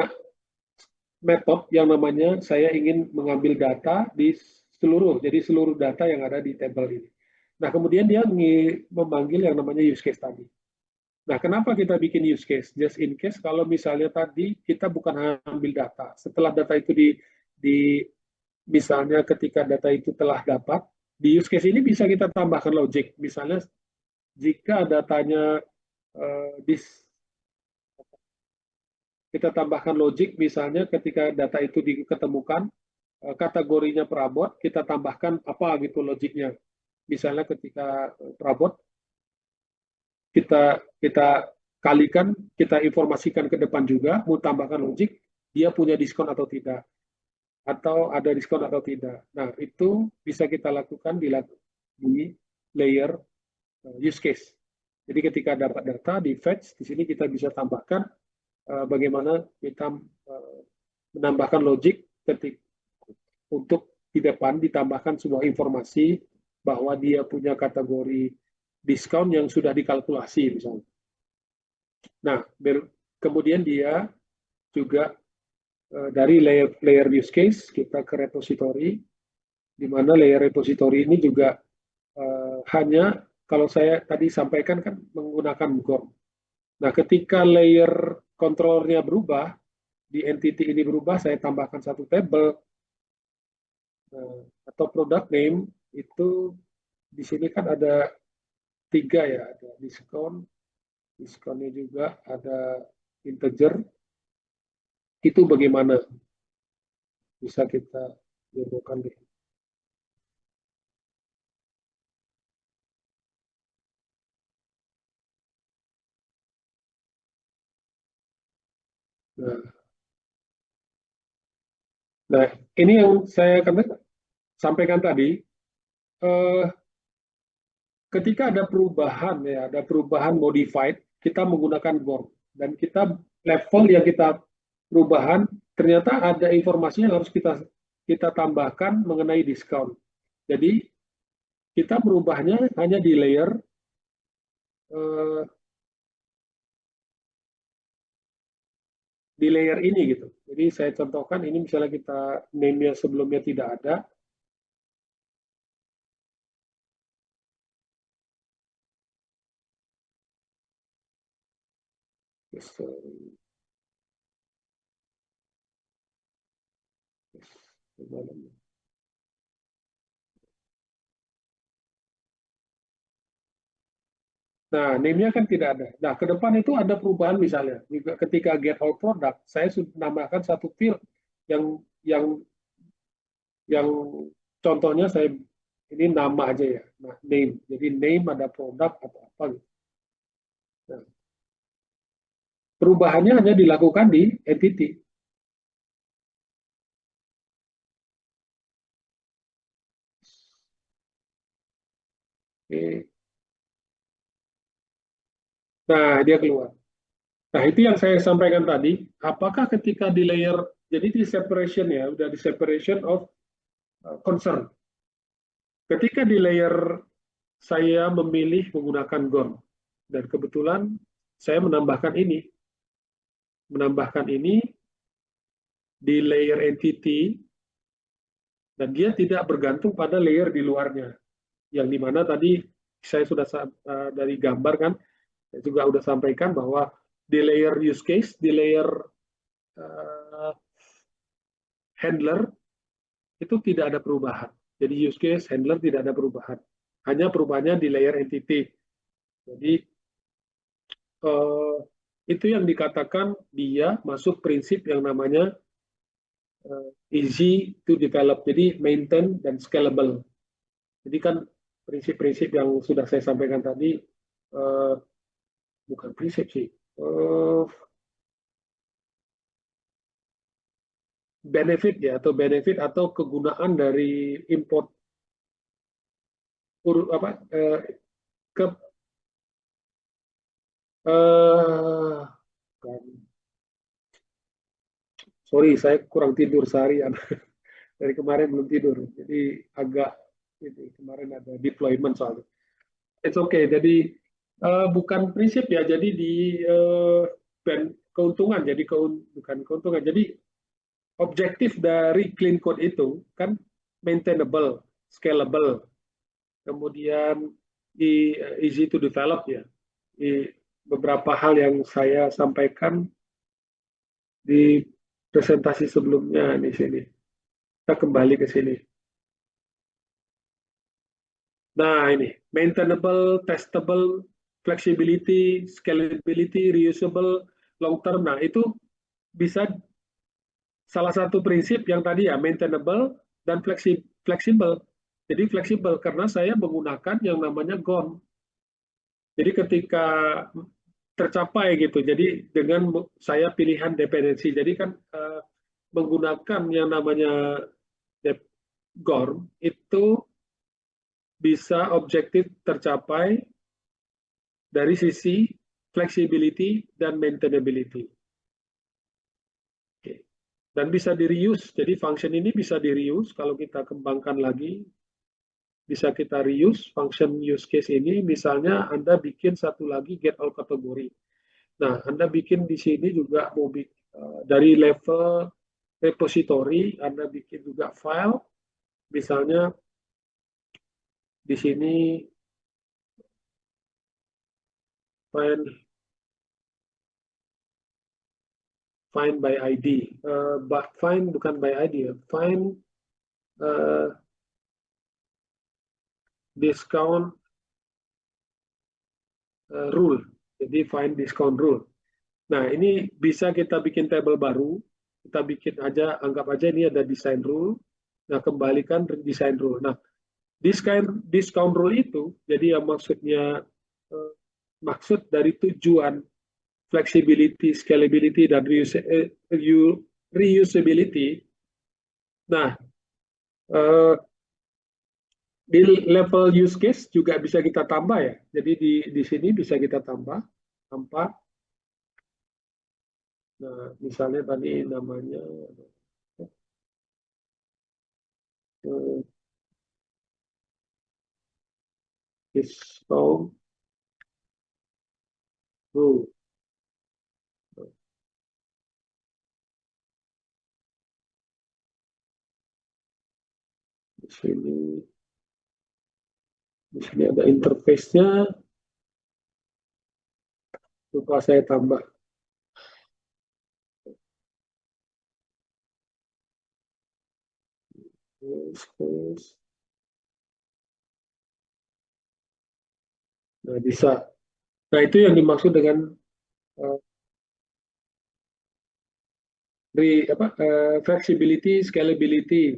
metode yang namanya saya ingin mengambil data di jadi seluruh data yang ada di tabel ini. Nah, kemudian dia memanggil yang namanya use case tadi. Nah, kenapa kita bikin use case? Just in case kalau misalnya tadi kita bukan ambil data, setelah data itu misalnya ketika data itu telah dapat, di use case ini bisa kita tambahkan logic. Misalnya jika datanya kita tambahkan logic, misalnya ketika data itu diketemukan, kategorinya perabot, kita tambahkan apa gitu logiknya. Misalnya ketika perabot, kita kalikan, kita informasikan ke depan juga, mau tambahkan logik, dia punya diskon atau tidak, atau ada diskon atau tidak. Nah, itu bisa kita lakukan di layer use case. Jadi ketika dapat data di fetch, di sini kita bisa tambahkan bagaimana kita menambahkan logik untuk di depan ditambahkan sebuah informasi bahwa dia punya kategori diskon yang sudah dikalkulasi misalnya. Nah, kemudian dia juga dari layer use case kita ke repository, di mana layer repository ini juga hanya kalau saya tadi sampaikan kan menggunakan GORM. Nah, ketika layer controllernya berubah, di entity ini berubah, saya tambahkan satu table atau product name, itu di sini kan ada 3 ya, ada diskon, diskonnya juga ada integer, itu bagaimana bisa kita demokan deh. Nah, ini yang saya sampaikan tadi, ketika ada perubahan ya, ada perubahan modified, kita menggunakan GORM dan kita level yang kita perubahan ternyata ada informasi yang harus kita tambahkan mengenai diskon. Jadi kita merubahnya hanya di layer ini gitu. Jadi saya contohkan ini misalnya kita name-nya sebelumnya tidak ada. Nah, name-nya kan tidak ada. Nah, ke depan itu ada perubahan misalnya. Ketika get all product, saya sudah menambahkan satu field yang contohnya saya ini nama aja ya. Nah, name. Jadi name ada produk atau apa gitu. Nah, perubahannya hanya dilakukan di entity. Oke. Nah, dia keluar. Nah, itu yang saya sampaikan tadi. Apakah ketika di layer, jadi di separation ya, udah di separation of concern. Ketika di layer saya memilih menggunakan GORM, dan kebetulan saya menambahkan di layer entity, dan dia tidak bergantung pada layer di luarnya. Yang dimana tadi saya sudah dari gambar kan, saya juga sudah sampaikan bahwa di layer use case, di layer handler, itu tidak ada perubahan. Jadi use case, handler tidak ada perubahan. Hanya perubahannya di layer entity. Jadi itu yang dikatakan dia masuk prinsip yang namanya easy to develop. Jadi maintain dan scalable. Jadi kan prinsip-prinsip yang sudah saya sampaikan tadi, bukan prinsip sih, benefit ya, atau benefit atau kegunaan dari import ke sorry saya kurang tidur seharian dari kemarin belum tidur, jadi agak ini kemarin ada deployment soalnya. It's okay, jadi bukan prinsip ya, jadi di keuntungan, jadi bukan keuntungan, jadi objektif dari clean code itu kan maintainable, scalable, kemudian easy to develop ya. Beberapa hal yang saya sampaikan di presentasi sebelumnya di sini. Kita kembali ke sini. Nah, ini maintainable, testable, flexibility, scalability, reusable, long term. Nah, itu bisa salah satu prinsip yang tadi ya, maintainable dan fleksibel. Jadi fleksibel karena saya menggunakan yang namanya GOM. Jadi ketika tercapai gitu, jadi dengan saya pilihan dependensi, jadi kan menggunakan yang namanya GORM itu bisa objektif tercapai dari sisi flexibility dan maintainability. Oke. Dan bisa di-reuse, jadi function ini bisa di-reuse kalau kita kembangkan lagi, bisa kita reuse function use case ini, misalnya Anda bikin satu lagi get all kategori. Nah, Anda bikin di sini juga mau dari level repository, Anda bikin juga file, misalnya di sini find by ID, find bukan by ID, find discount rule, jadi find discount rule. Nah, ini bisa kita bikin table baru, kita bikin aja, anggap aja ini ada design rule, nah kembalikan design rule. Nah, discount rule itu, jadi yang maksudnya, maksud dari tujuan flexibility, scalability, dan reusability, nah, di level use case juga bisa kita tambah ya. Jadi di sini bisa kita tambah tanpa. Nah, misalnya tadi namanya discount rule. Di sini ada interface-nya. Lupa saya tambah. Nah, bisa. Nah, itu yang dimaksud dengan flexibility, scalability,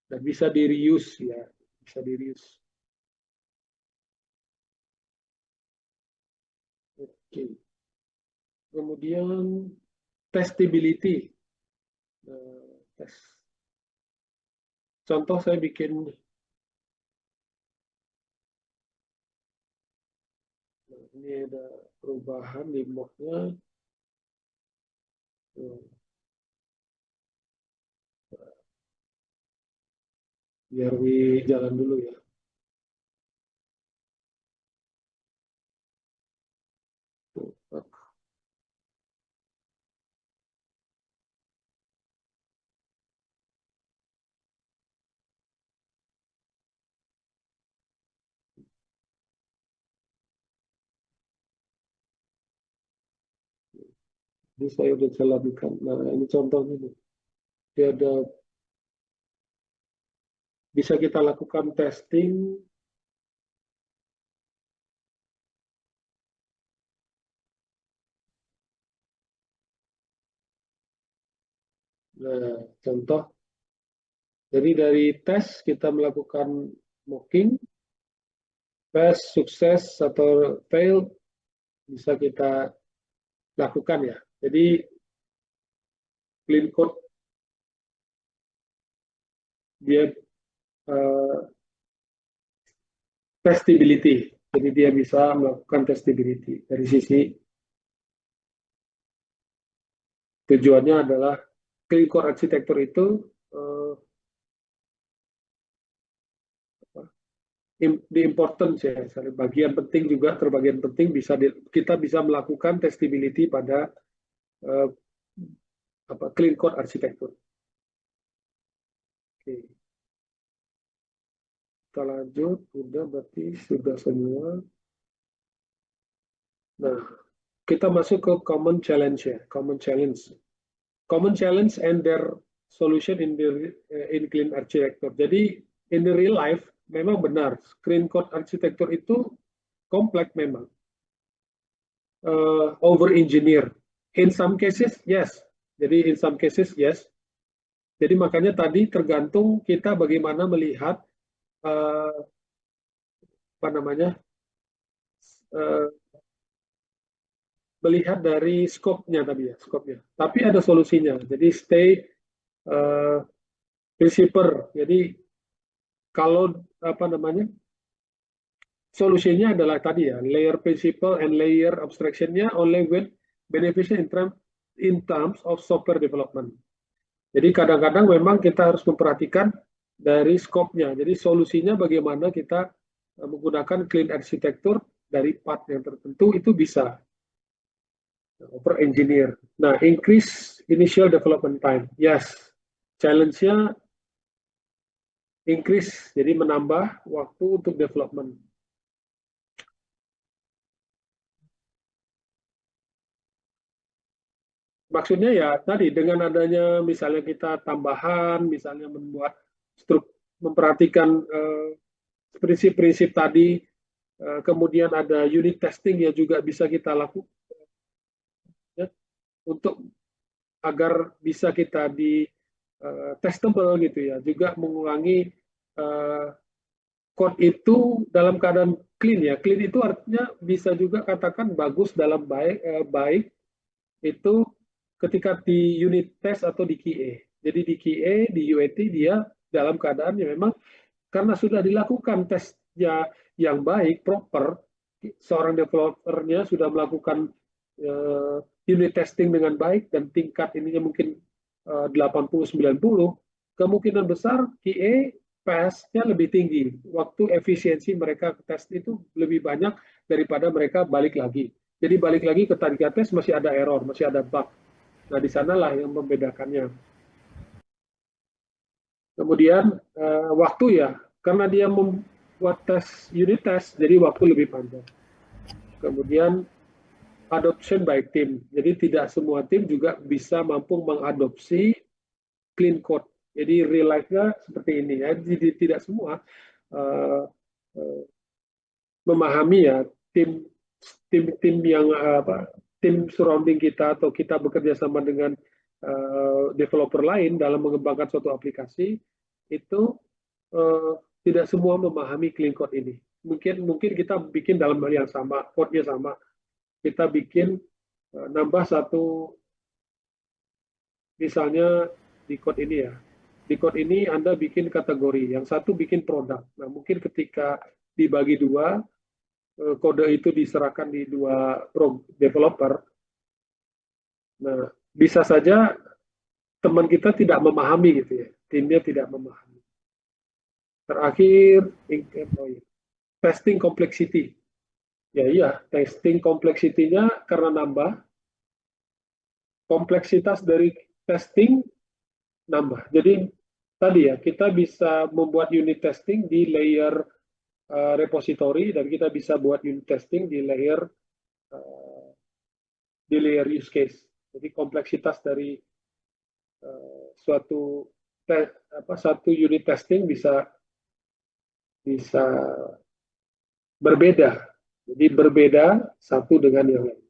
dan bisa di reuse ya, bisa di reuse. Oke. Kemudian testability. Tes. Contoh saya bikin, nah, ini ada perubahan di mock-nya. Biar jalan dulu ya. Ini saya udah jalankan. Nah, ini contohnya nih. Dia ada, bisa kita lakukan testing. Nah, contoh. Jadi dari tes kita melakukan mocking, pass, sukses, atau fail, bisa kita lakukan ya. Jadi clean code dia testability. Jadi dia bisa melakukan testability. Dari sisi tujuannya adalah clean core architecture itu di importance ya, bagian penting juga, terbagian penting bisa kita bisa melakukan testability pada clean core architecture. Oke. Kita lanjut, udah berarti sudah semua. Nah, kita masuk ke common challenge ya, common challenge and their solution in clean architecture. Jadi in the real life memang benar, clean code architecture itu kompleks memang, over engineer. In some cases yes, jadi in some cases yes. Jadi makanya tadi tergantung kita bagaimana melihat apa namanya, melihat dari skopnya tadi ya, skopnya. Tapi ada solusinya. Jadi stay principle. Jadi kalau apa namanya, solusinya adalah tadi ya, layer principle and layer abstractionnya only when beneficial in terms of software development. Jadi kadang-kadang memang kita harus memperhatikan dari skopnya. Jadi solusinya bagaimana kita menggunakan clean architecture dari part yang tertentu itu bisa over engineer. Nah, increase initial development time. Yes, challenge-nya increase, jadi menambah waktu untuk development. Maksudnya ya tadi dengan adanya misalnya kita tambahan, misalnya memperhatikan prinsip-prinsip tadi, kemudian ada unit testing yang juga bisa kita lakukan ya, untuk agar bisa kita di testable gitu ya, juga mengurangi code itu dalam keadaan clean ya. Clean itu artinya bisa juga katakan bagus dalam baik itu ketika di unit test atau di QA. Jadi di QA, di UAT dia dalam keadaan yang memang karena sudah dilakukan tesnya yang baik, proper, seorang developernya sudah melakukan unit testing dengan baik dan tingkat ininya mungkin 80-90, kemungkinan besar QA pass-nya lebih tinggi. Waktu efisiensi mereka tes itu lebih banyak daripada mereka balik lagi. Jadi balik lagi ke target tes masih ada error, masih ada bug. Nah, di sanalah yang membedakannya. Kemudian waktu ya, karena dia membuat unit test, jadi waktu lebih panjang. Kemudian adoption by team, jadi tidak semua tim juga bisa mampu mengadopsi clean code. Jadi real life-nya seperti ini ya. Jadi tidak semua memahami ya tim yang tim surrounding kita atau kita bekerja sama dengan developer lain dalam mengembangkan suatu aplikasi itu tidak semua memahami clean code ini. Mungkin kita bikin dalam hal yang sama, code-nya sama. Kita bikin nambah satu, misalnya di code ini ya. Di code ini Anda bikin kategori, yang satu bikin produk. Nah, mungkin ketika dibagi dua, kode itu diserahkan di dua developer. Nah, bisa saja teman kita tidak memahami gitu ya, timnya tidak memahami. Terakhir, testing complexity. Ya iya, testing complexity-nya karena nambah, kompleksitas dari testing nambah. Jadi tadi ya, kita bisa membuat unit testing di layer repository dan kita bisa buat unit testing di layer use case. Jadi kompleksitas dari satu unit testing bisa berbeda. Jadi berbeda satu dengan yang lain.